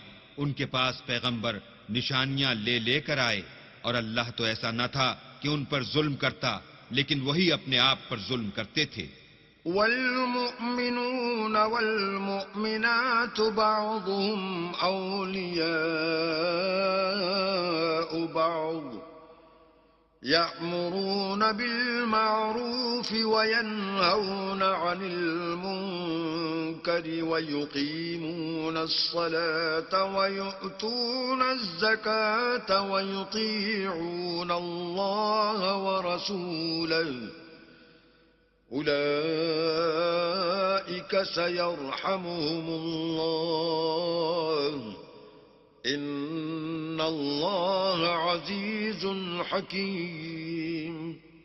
ان کے پاس پیغمبر نشانیاں لے لے کر آئے، اور اللہ تو ایسا نہ تھا کہ ان پر ظلم کرتا، لیکن وہی اپنے آپ پر ظلم کرتے تھے. والمؤمنون والمؤمنات بعضهم أولياء بعض يأمرون بالمعروف وينهون عن المنكر ويقيمون الصلاة ويؤتون الزكاة ويطيعون الله ورسوله أولئك سيرحمهم الله ان اللہ عزیز حکیم.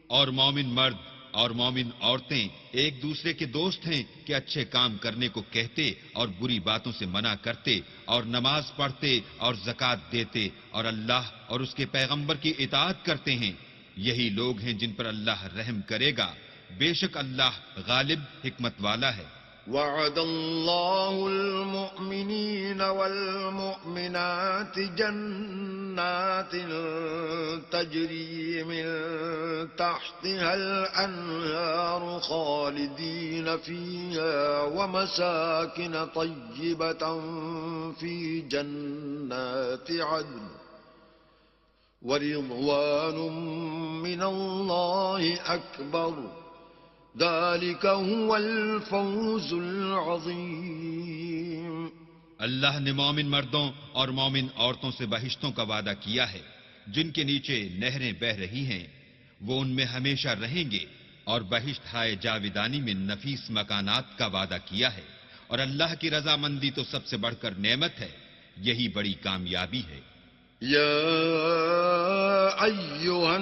اور مومن مرد اور مومن عورتیں ایک دوسرے کے دوست ہیں کہ اچھے کام کرنے کو کہتے اور بری باتوں سے منع کرتے اور نماز پڑھتے اور زکوٰۃ دیتے اور اللہ اور اس کے پیغمبر کی اطاعت کرتے ہیں. یہی لوگ ہیں جن پر اللہ رحم کرے گا. بے شک اللہ غالب حکمت والا ہے. وعد الله المؤمنين والمؤمنات جنات تجري من تحتها الأنهار خالدين فيها ومساكن طيبة في جنات عدن ورضوان من الله أكبر ذلك هو الفوز العظیم. اللہ نے مومن مردوں اور مومن عورتوں سے بہشتوں کا وعدہ کیا ہے جن کے نیچے نہریں بہہ رہی ہیں، وہ ان میں ہمیشہ رہیں گے، اور بہشت ہائے جاویدانی میں نفیس مکانات کا وعدہ کیا ہے، اور اللہ کی رضامندی تو سب سے بڑھ کر نعمت ہے. یہی بڑی کامیابی ہے. یا ایھا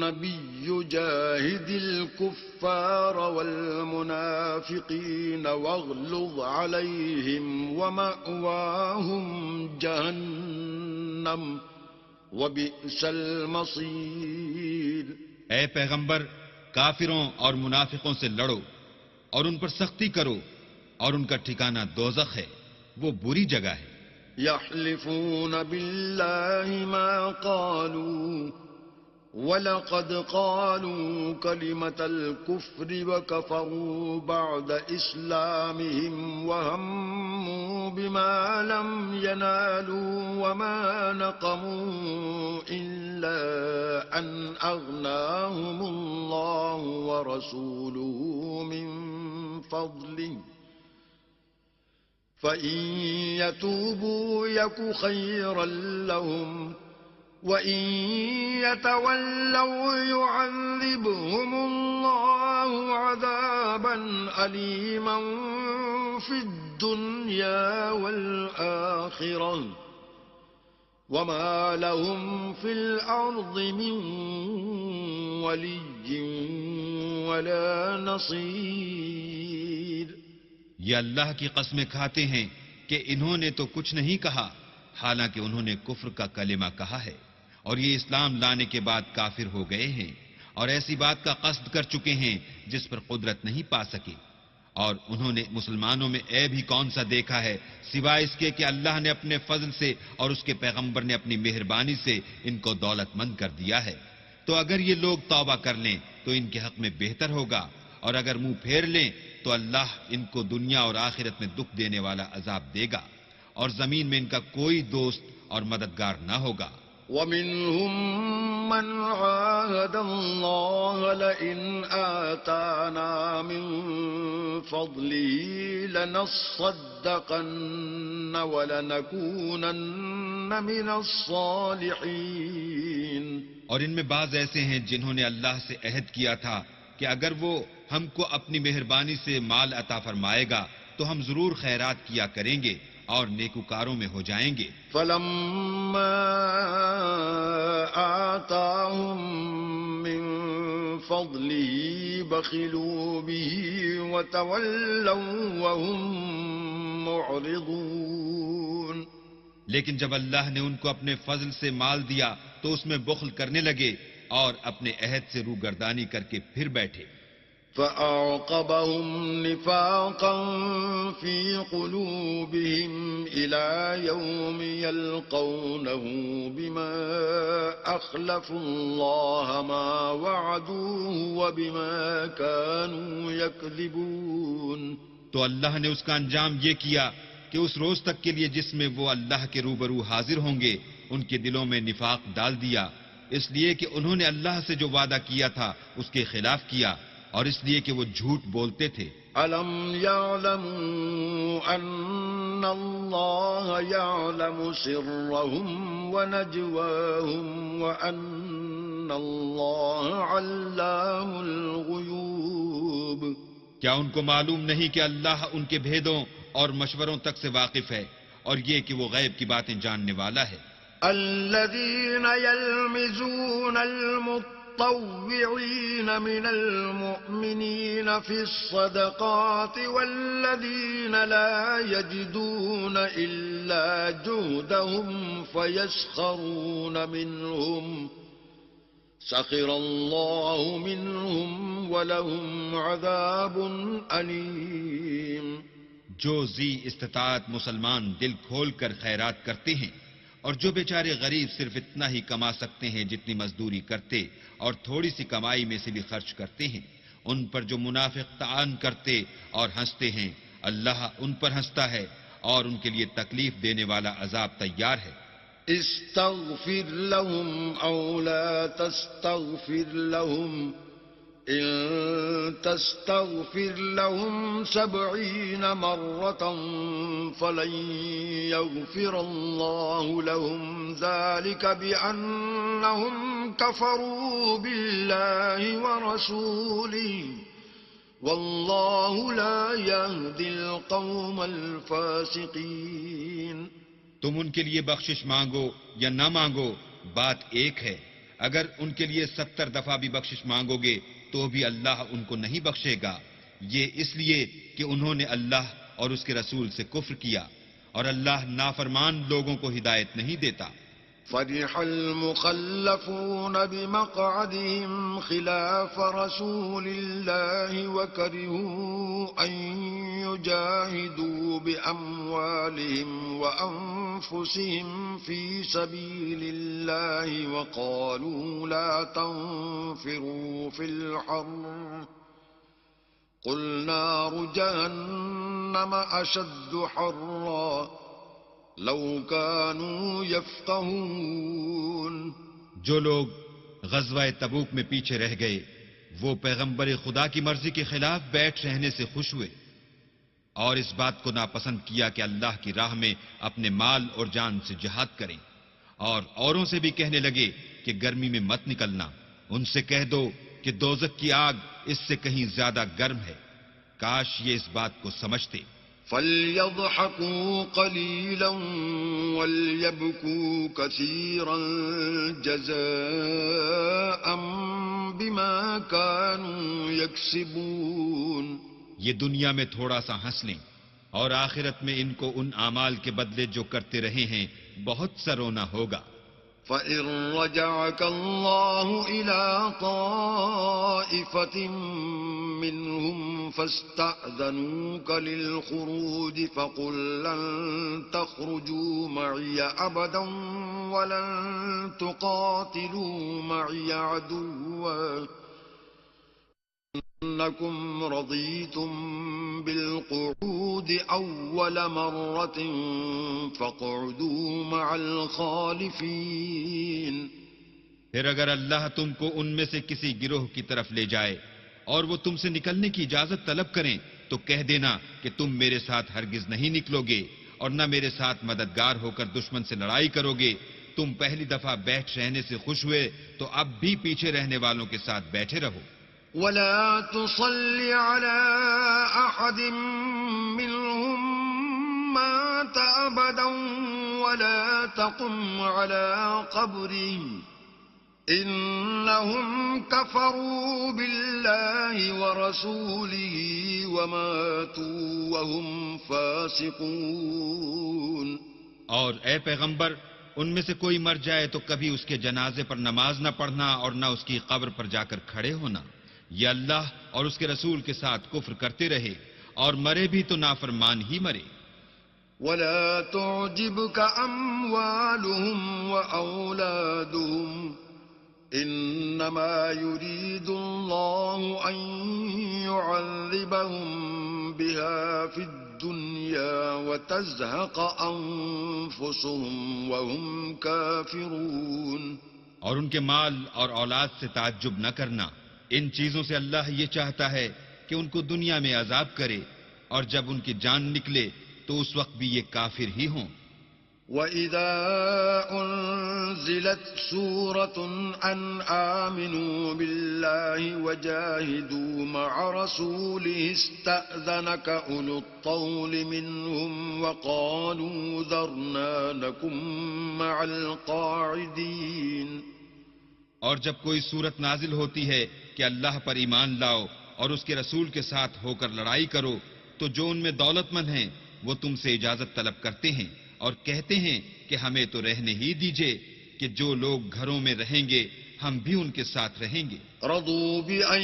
النبي جاهد الكفار والمنافقين واغلظ عليهم ومأواهم جهنم وبئس المصير. اے پیغمبر، کافروں اور منافقوں سے لڑو اور ان پر سختی کرو، اور ان کا ٹھکانہ دوزخ ہے، وہ بری جگہ ہے. يحلفون بالله ما قالوا ولقد قالوا كلمة الكفر وكفروا بعد إسلامهم وهموا بما لم ينالوا وما نقموا إلا أن أغناهم الله ورسوله من فضله فإن يتوبوا يك خيرا لهم وإن يتولوا يعذبهم الله عذابا أليما في الدنيا والآخرة وما لهم في الأرض من ولي ولا نصير. یہ اللہ کی قسمیں کھاتے ہیں کہ انہوں نے تو کچھ نہیں کہا، حالانکہ انہوں نے کفر کا کلمہ کہا ہے، اور یہ اسلام لانے کے بعد کافر ہو گئے ہیں، اور ایسی بات کا قصد کر چکے ہیں جس پر قدرت نہیں پا سکے. اور انہوں نے مسلمانوں میں عیب ہی کون سا دیکھا ہے سوائے اس کے کہ اللہ نے اپنے فضل سے اور اس کے پیغمبر نے اپنی مہربانی سے ان کو دولت مند کر دیا ہے. تو اگر یہ لوگ توبہ کر لیں تو ان کے حق میں بہتر ہوگا، اور اگر منہ پھیر لیں تو اللہ ان کو دنیا اور آخرت میں دکھ دینے والا عذاب دے گا، اور زمین میں ان کا کوئی دوست اور مددگار نہ ہوگا. وَمِنْهُمْ مَنْ عَاهَدَ اللَّهَ لَئِنْ آتَانَا مِنْ فَضْلِهِ لَنَصَّدَّقَنَّ وَلَنَكُونَنَّ مِنَ الصَّالِحِينَ. اور ان میں بعض ایسے ہیں جنہوں نے اللہ سے عہد کیا تھا کہ اگر وہ ہم کو اپنی مہربانی سے مال عطا فرمائے گا تو ہم ضرور خیرات کیا کریں گے اور نیکوکاروں میں ہو جائیں گے. فَلَمَّا آتَاهُم مِّن فَضْلِهِ بَخِلُوا بِهِ وَتَوَلَّوْا وَهُم مُّعْرِضُونَ. لیکن جب اللہ نے ان کو اپنے فضل سے مال دیا تو اس میں بخل کرنے لگے اور اپنے عہد سے روگردانی کر کے پھر بیٹھے. فَأَعْقَبَهُمْ نِفَاقًا فِي قُلُوبِهِمْ إِلَى يَوْمِ يَلْقَوْنَهُ بِمَا أَخْلَفُوا اللَّهَ مَا وَعَدُوهُ وَبِمَا كَانُوا يَكْذِبُونَ. تو اللہ نے اس کا انجام یہ کیا کہ اس روز تک کے لیے جس میں وہ اللہ کے روبرو حاضر ہوں گے ان کے دلوں میں نفاق ڈال دیا، اس لیے کہ انہوں نے اللہ سے جو وعدہ کیا تھا اس کے خلاف کیا، اور اس لیے کہ وہ جھوٹ بولتے تھے. أَلَمْ يَعْلَمُوا أَنَّ اللَّهَ يَعْلَمُ سِرَّهُمْ وَنَجْوَاهُمْ وَأَنَّ اللَّهَ عَلَّامُ الْغُيُوبِ. کیا ان کو معلوم نہیں کہ اللہ ان کے بھیدوں اور مشوروں تک سے واقف ہے، اور یہ کہ وہ غیب کی باتیں جاننے والا ہے. الَّذِينَ يَلْمِزُونَ الْمُطَّوِّعِينَ مِنَ الْمُؤْمِنِينَ فِي الصَّدَقَاتِ وَالَّذِينَ لَا يَجِدُونَ إِلَّا جُهْدَهُمْ فَيَسْخَرُونَ مِنْهُمْ سَخِرَ اللَّهُ مِنْهُمْ وَلَهُمْ عَذَابٌ أَلِيمٌ. جو ذی استطاعت مسلمان دل کھول کر خیرات کرتے ہیں، اور جو بیچارے غریب صرف اتنا ہی کما سکتے ہیں جتنی مزدوری کرتے اور تھوڑی سی کمائی میں سے بھی خرچ کرتے ہیں، ان پر جو منافق طعن کرتے اور ہنستے ہیں، اللہ ان پر ہنستا ہے اور ان کے لیے تکلیف دینے والا عذاب تیار ہے. استغفر لهم أو لا تستغفر لهم إن تستغفر لهم 70 مرة فلن يغفر الله لهم ذلك بأنهم كفروا بالله ورسوله والله لا يهدي القوم الفاسقين. تم ان کے لیے بخشش مانگو یا نہ مانگو، بات ایک ہے. اگر ان کے لیے 70 دفعہ بھی بخشش مانگو گے تو بھی اللہ ان کو نہیں بخشے گا، یہ اس لیے کہ انہوں نے اللہ اور اس کے رسول سے کفر کیا، اور اللہ نافرمان لوگوں کو ہدایت نہیں دیتا۔ فرح المخلفون بمقعدهم خلاف رسول الله وكرهوا أن يجاهدوا بأموالهم وأنفسهم في سبيل الله وقالوا لا تنفروا في الحر قل نار جهنم أشد حرا لو كانوا يفقهون۔ جو لوگ غزوہ تبوک میں پیچھے رہ گئے وہ پیغمبر خدا کی مرضی کے خلاف بیٹھ رہنے سے خوش ہوئے اور اس بات کو ناپسند کیا کہ اللہ کی راہ میں اپنے مال اور جان سے جہاد کریں، اور اوروں سے بھی کہنے لگے کہ گرمی میں مت نکلنا، ان سے کہہ دو کہ دوزخ کی آگ اس سے کہیں زیادہ گرم ہے، کاش یہ اس بات کو سمجھتے۔ فَلْيَضْحَكُوا قَلِيلًا وَلْيَبْكُوا كَثِيرًا جَزَاءً بِمَا كَانُوا يَكْسِبُونَ۔ یہ دنیا میں تھوڑا سا ہنس لیں اور آخرت میں ان کو ان اعمال کے بدلے جو کرتے رہے ہیں بہت سا رونا ہوگا۔ فَإِن رَّجَعَكَ اللَّهُ إِلَىٰ طَائِفَةٍ مِّنْهُمْ فَاسْتَأْذَنُوكَ لِلْخُرُوجِ فَقُل لَّن تَخْرُجُوا مَعِيَ أَبَدًا وَلَن تُقَاتِلُوا مَعِيَ عَدُوًّا إنكم رضيتم بالقعود أول مرة فاقعدوا مع الخالفين۔ پھر اگر اللہ تم کو ان میں سے کسی گروہ کی طرف لے جائے اور وہ تم سے نکلنے کی اجازت طلب کریں تو کہہ دینا کہ تم میرے ساتھ ہرگز نہیں نکلو گے اور نہ میرے ساتھ مددگار ہو کر دشمن سے لڑائی کرو گے۔ تم پہلی دفعہ بیٹھ رہنے سے خوش ہوئے تو اب بھی پیچھے رہنے والوں کے ساتھ بیٹھے رہو۔ ولا تصل على أحد منهم مات أبدا ولا تقم على قبره إنهم كفروا بالله ورسوله وماتوا وهم فاسقون۔ اور اے پیغمبر ان میں سے کوئی مر جائے تو کبھی اس کے جنازے پر نماز نہ پڑھنا اور نہ اس کی قبر پر جا کر کھڑے ہونا۔ یہ اللہ اور اس کے رسول کے ساتھ کفر کرتے رہے اور مرے بھی تو نافرمان ہی مرے۔ ولا تعجبك أموالهم وأولادهم إنما يريد الله أن يعذبهم بها في الدنيا وتزهق أنفسهم وهم كافرون۔ اور ان کے مال اور اولاد سے تعجب نہ کرنا، ان چیزوں سے اللہ یہ چاہتا ہے کہ ان کو دنیا میں عذاب کرے اور جب ان کی جان نکلے تو اس وقت بھی یہ کافر ہی ہوں۔ وَإِذَا أُنزِلَتْ سُورَةٌ أَنْ آمِنُوا بِاللَّهِ وَجَاهِدُوا مَعَ رَسُولِهِ اسْتَأْذَنَكَ أُولُو الطَّوْلِ مِنْهُمْ وَقَالُوا ذَرْنَا نَكُن مَّعَ الْقَاعِدِينَ۔ اور جب کوئی صورت نازل ہوتی ہے کہ اللہ پر ایمان لاؤ اور اس کے رسول کے ساتھ ہو کر لڑائی کرو تو جو ان میں دولت مند ہیں وہ تم سے اجازت طلب کرتے ہیں اور کہتے ہیں کہ ہمیں تو رہنے ہی دیجئے کہ جو لوگ گھروں میں رہیں گے ہم بھی ان کے ساتھ رہیں گے۔ رضوا بأن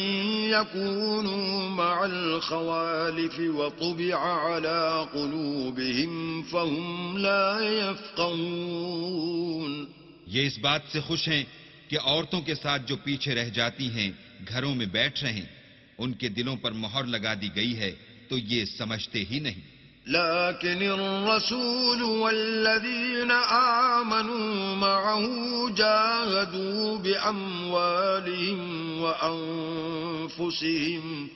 يكونوا مع الخوالف وطبع على قلوبهم فهم لا يفقهون۔ یہ اس بات سے خوش ہیں کہ عورتوں کے ساتھ جو پیچھے رہ جاتی ہیں گھروں میں بیٹھ رہیں، ان کے دلوں پر مہر لگا دی گئی ہے تو یہ سمجھتے ہی نہیں۔ لكن الرسول والذين آمنوا معه جاهدوا بأموالهم وأنفسهم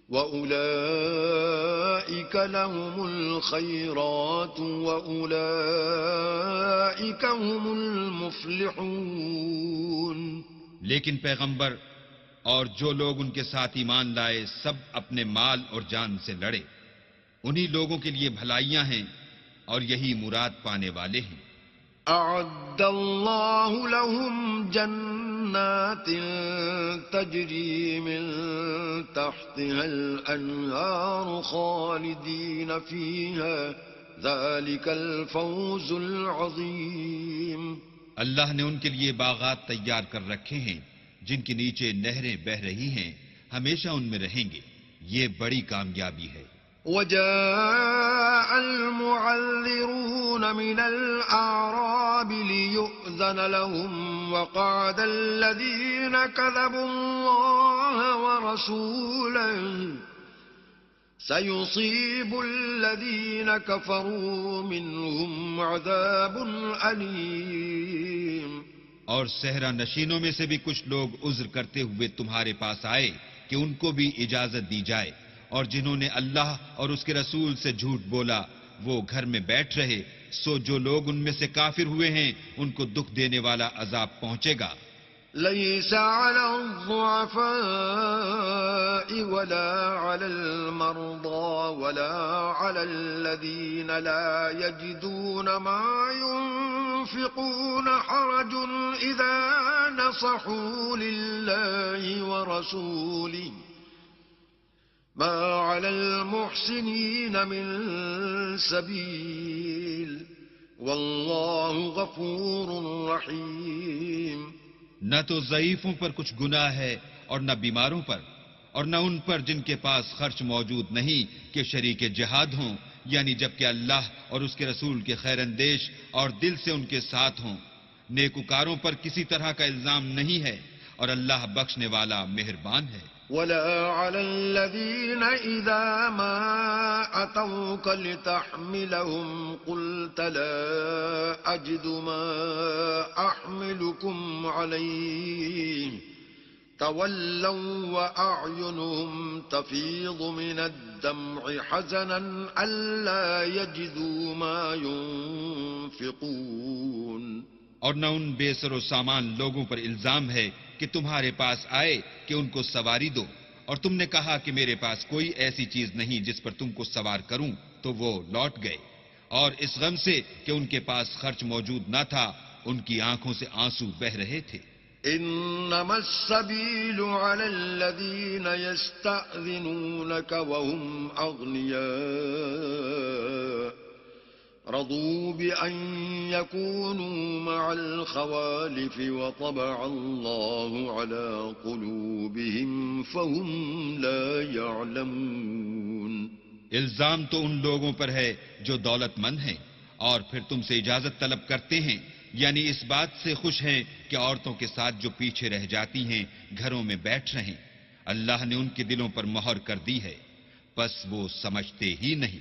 وأولئك لهم الخيرات وأولئك هم المفلحون۔ لیکن پیغمبر اور جو لوگ ان کے ساتھ ایمان لائے سب اپنے مال اور جان سے لڑے، انہی لوگوں کے لیے بھلائیاں ہیں اور یہی مراد پانے والے ہیں۔ أعد الله لهم جنات تجري من تحتها الأنهار خالدين فيها ذلك الفوز العظيم. اللہ نے ان کے لیے باغات تیار کر رکھے ہیں جن کے نیچے نہریں بہ رہی ہیں، ہمیشہ ان میں رہیں گے، یہ بڑی کامیابی ہے. وجاء المعذرون من الأعراب ليؤذن لهم وقعد الذين كذبوا الله ورسوله سيصيب الذين كفروا منهم عذاب أليم. اور صحرا نشینوں میں سے بھی کچھ لوگ عذر کرتے ہوئے تمہارے پاس آئے کہ ان کو بھی اجازت دی جائے، اور جنہوں نے اللہ اور اس کے رسول سے جھوٹ بولا وہ گھر میں بیٹھ رہے، سو جو لوگ ان میں سے کافر ہوئے ہیں ان کو دکھ دینے والا عذاب پہنچے گا. ليس على الضعفاء ولا على المرضى ولا على الذين لا يجدون ما ينفقون حرج إذا نصحوا لله ورسوله ما على المحسنين من سبيل والله غفور رحيم. نہ تو ضعیفوں پر کچھ گناہ ہے اور نہ بیماروں پر، اور نہ ان پر جن کے پاس خرچ موجود نہیں کہ شریک جہاد ہوں، یعنی جبکہ اللہ اور اس کے رسول کے خیر اندیش اور دل سے ان کے ساتھ ہوں. نیکوکاروں پر کسی طرح کا الزام نہیں ہے اور اللہ بخشنے والا مہربان ہے. ولا على الذين إذا ما أتوك لتحملهم قلت لا أجد ما أحملكم عليه تولوا وأعينهم تفيض من الدمع حزنا ألا يجدوا ما ينفقون. اور نہ ان بے سر و سامان لوگوں پر الزام ہے کہ تمہارے پاس آئے کہ ان کو سواری دو، اور تم نے کہا کہ میرے پاس کوئی ایسی چیز نہیں جس پر تم کو سوار کروں، تو وہ لوٹ گئے، اور اس غم سے کہ ان کے پاس خرچ موجود نہ تھا ان کی آنکھوں سے آنسو بہ رہے تھے. إنما السبيل على الذين يستأذنونك وهم أغنياء رضوا بأن يكونوا مع الخوالف وطبع الله على قلوبهم فهم لا يعلمون. الزام تو ان لوگوں پر ہے جو دولت مند ہیں اور پھر تم سے اجازت طلب کرتے ہیں، یعنی اس بات سے خوش ہیں کہ عورتوں کے ساتھ جو پیچھے رہ جاتی ہیں گھروں میں بیٹھ رہیں. اللہ نے ان کے دلوں پر مہر کر دی ہے، بس وہ سمجھتے ہی نہیں.